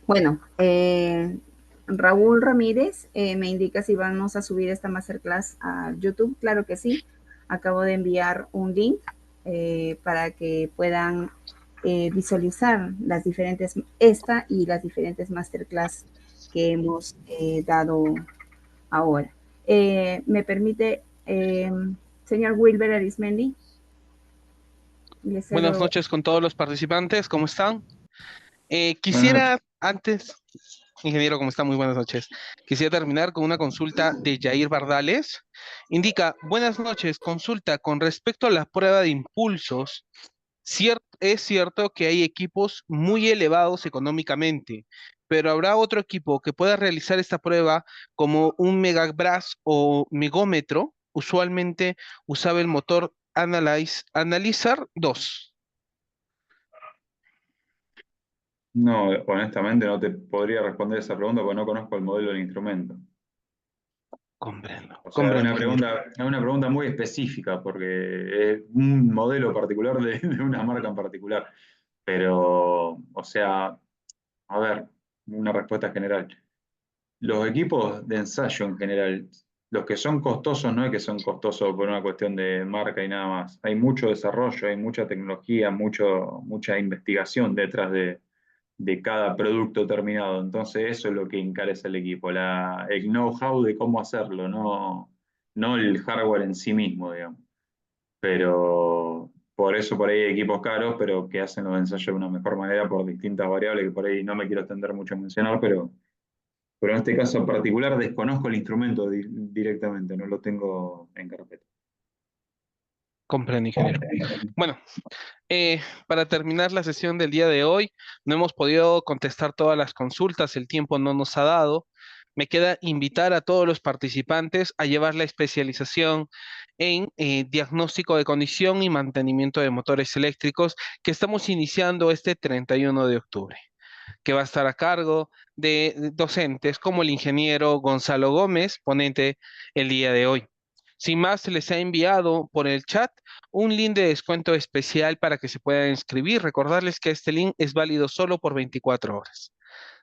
A: Bueno, Raúl Ramírez me indica si vamos a subir esta masterclass a YouTube. Claro que sí. Acabo de enviar un link para que puedan visualizar esta y las diferentes masterclass que hemos dado ahora. ¿Me permite, señor Wilber Arismendi? Le
F: Buenas
A: cedo.
F: noches con todos los participantes, ¿cómo están?
B: Buenas noches.
F: Quisiera antes, ingeniero, ¿cómo está? Muy buenas noches. Quisiera terminar con una consulta de Jair Bardales. Indica, buenas noches, consulta con respecto a la prueba de impulsos. Es cierto que hay equipos muy elevados económicamente, pero habrá otro equipo que pueda realizar esta prueba como un Megabras o megómetro. Usualmente usaba el motor Analyzer 2.
B: No, honestamente no te podría responder esa pregunta porque no conozco el modelo del instrumento.
F: Comprendo,
B: O sea,
F: comprendo, ingeniero.
B: es una pregunta muy específica porque es un modelo particular de una marca en particular. Pero, o sea, a ver, una respuesta general. Los equipos de ensayo en general, los que son costosos no es que son costosos por una cuestión de marca y nada más. Hay mucho desarrollo, hay mucha tecnología, mucha investigación detrás de cada producto terminado. Entonces eso es lo que encarece el equipo, el know-how de cómo hacerlo, no el hardware en sí mismo, digamos. Pero por eso por ahí hay equipos caros, pero que hacen los ensayos de una mejor manera por distintas variables que por ahí no me quiero extender mucho a mencionar, pero en este caso en particular desconozco el instrumento directamente, no lo tengo en carpeta.
F: Comprendo, ingeniero. Bueno, para terminar la sesión del día de hoy, no hemos podido contestar todas las consultas, el tiempo no nos ha dado. Me queda invitar a todos los participantes a llevar la especialización en diagnóstico de condición y mantenimiento de motores eléctricos que estamos iniciando este 31 de octubre, que va a estar a cargo de docentes como el ingeniero Gonzalo Gómez, ponente el día de hoy. Sin más, se les ha enviado por el chat un link de descuento especial para que se puedan inscribir. Recordarles que este link es válido solo por 24 horas.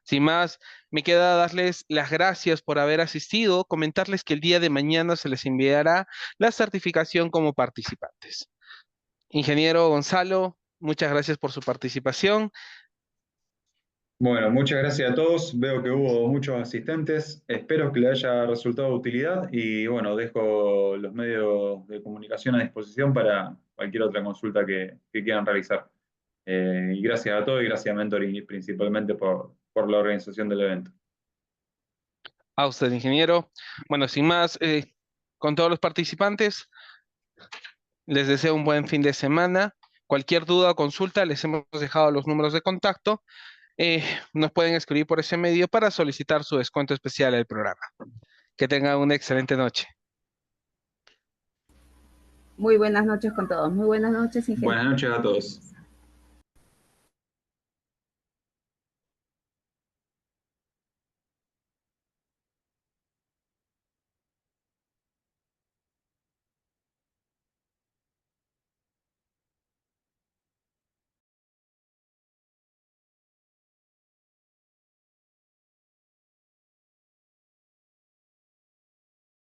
F: Sin más, me queda darles las gracias por haber asistido, comentarles que el día de mañana se les enviará la certificación como participantes. Ingeniero Gonzalo, muchas gracias por su participación.
B: Bueno, muchas gracias a todos. Veo que hubo muchos asistentes. Espero que les haya resultado de utilidad y bueno, dejo los medios de comunicación a disposición para cualquier otra consulta que quieran realizar. Y gracias a todos y gracias a Mentoring principalmente por la organización del evento.
F: A usted, ingeniero. Bueno, sin más, con todos los participantes, les deseo un buen fin de semana. Cualquier duda o consulta, les hemos dejado los números de contacto. Nos pueden escribir por ese medio para solicitar su descuento especial al programa. Que tengan una excelente noche.
A: Muy buenas noches con todos. Muy buenas noches, ingeniero.
B: Buenas noches a todos.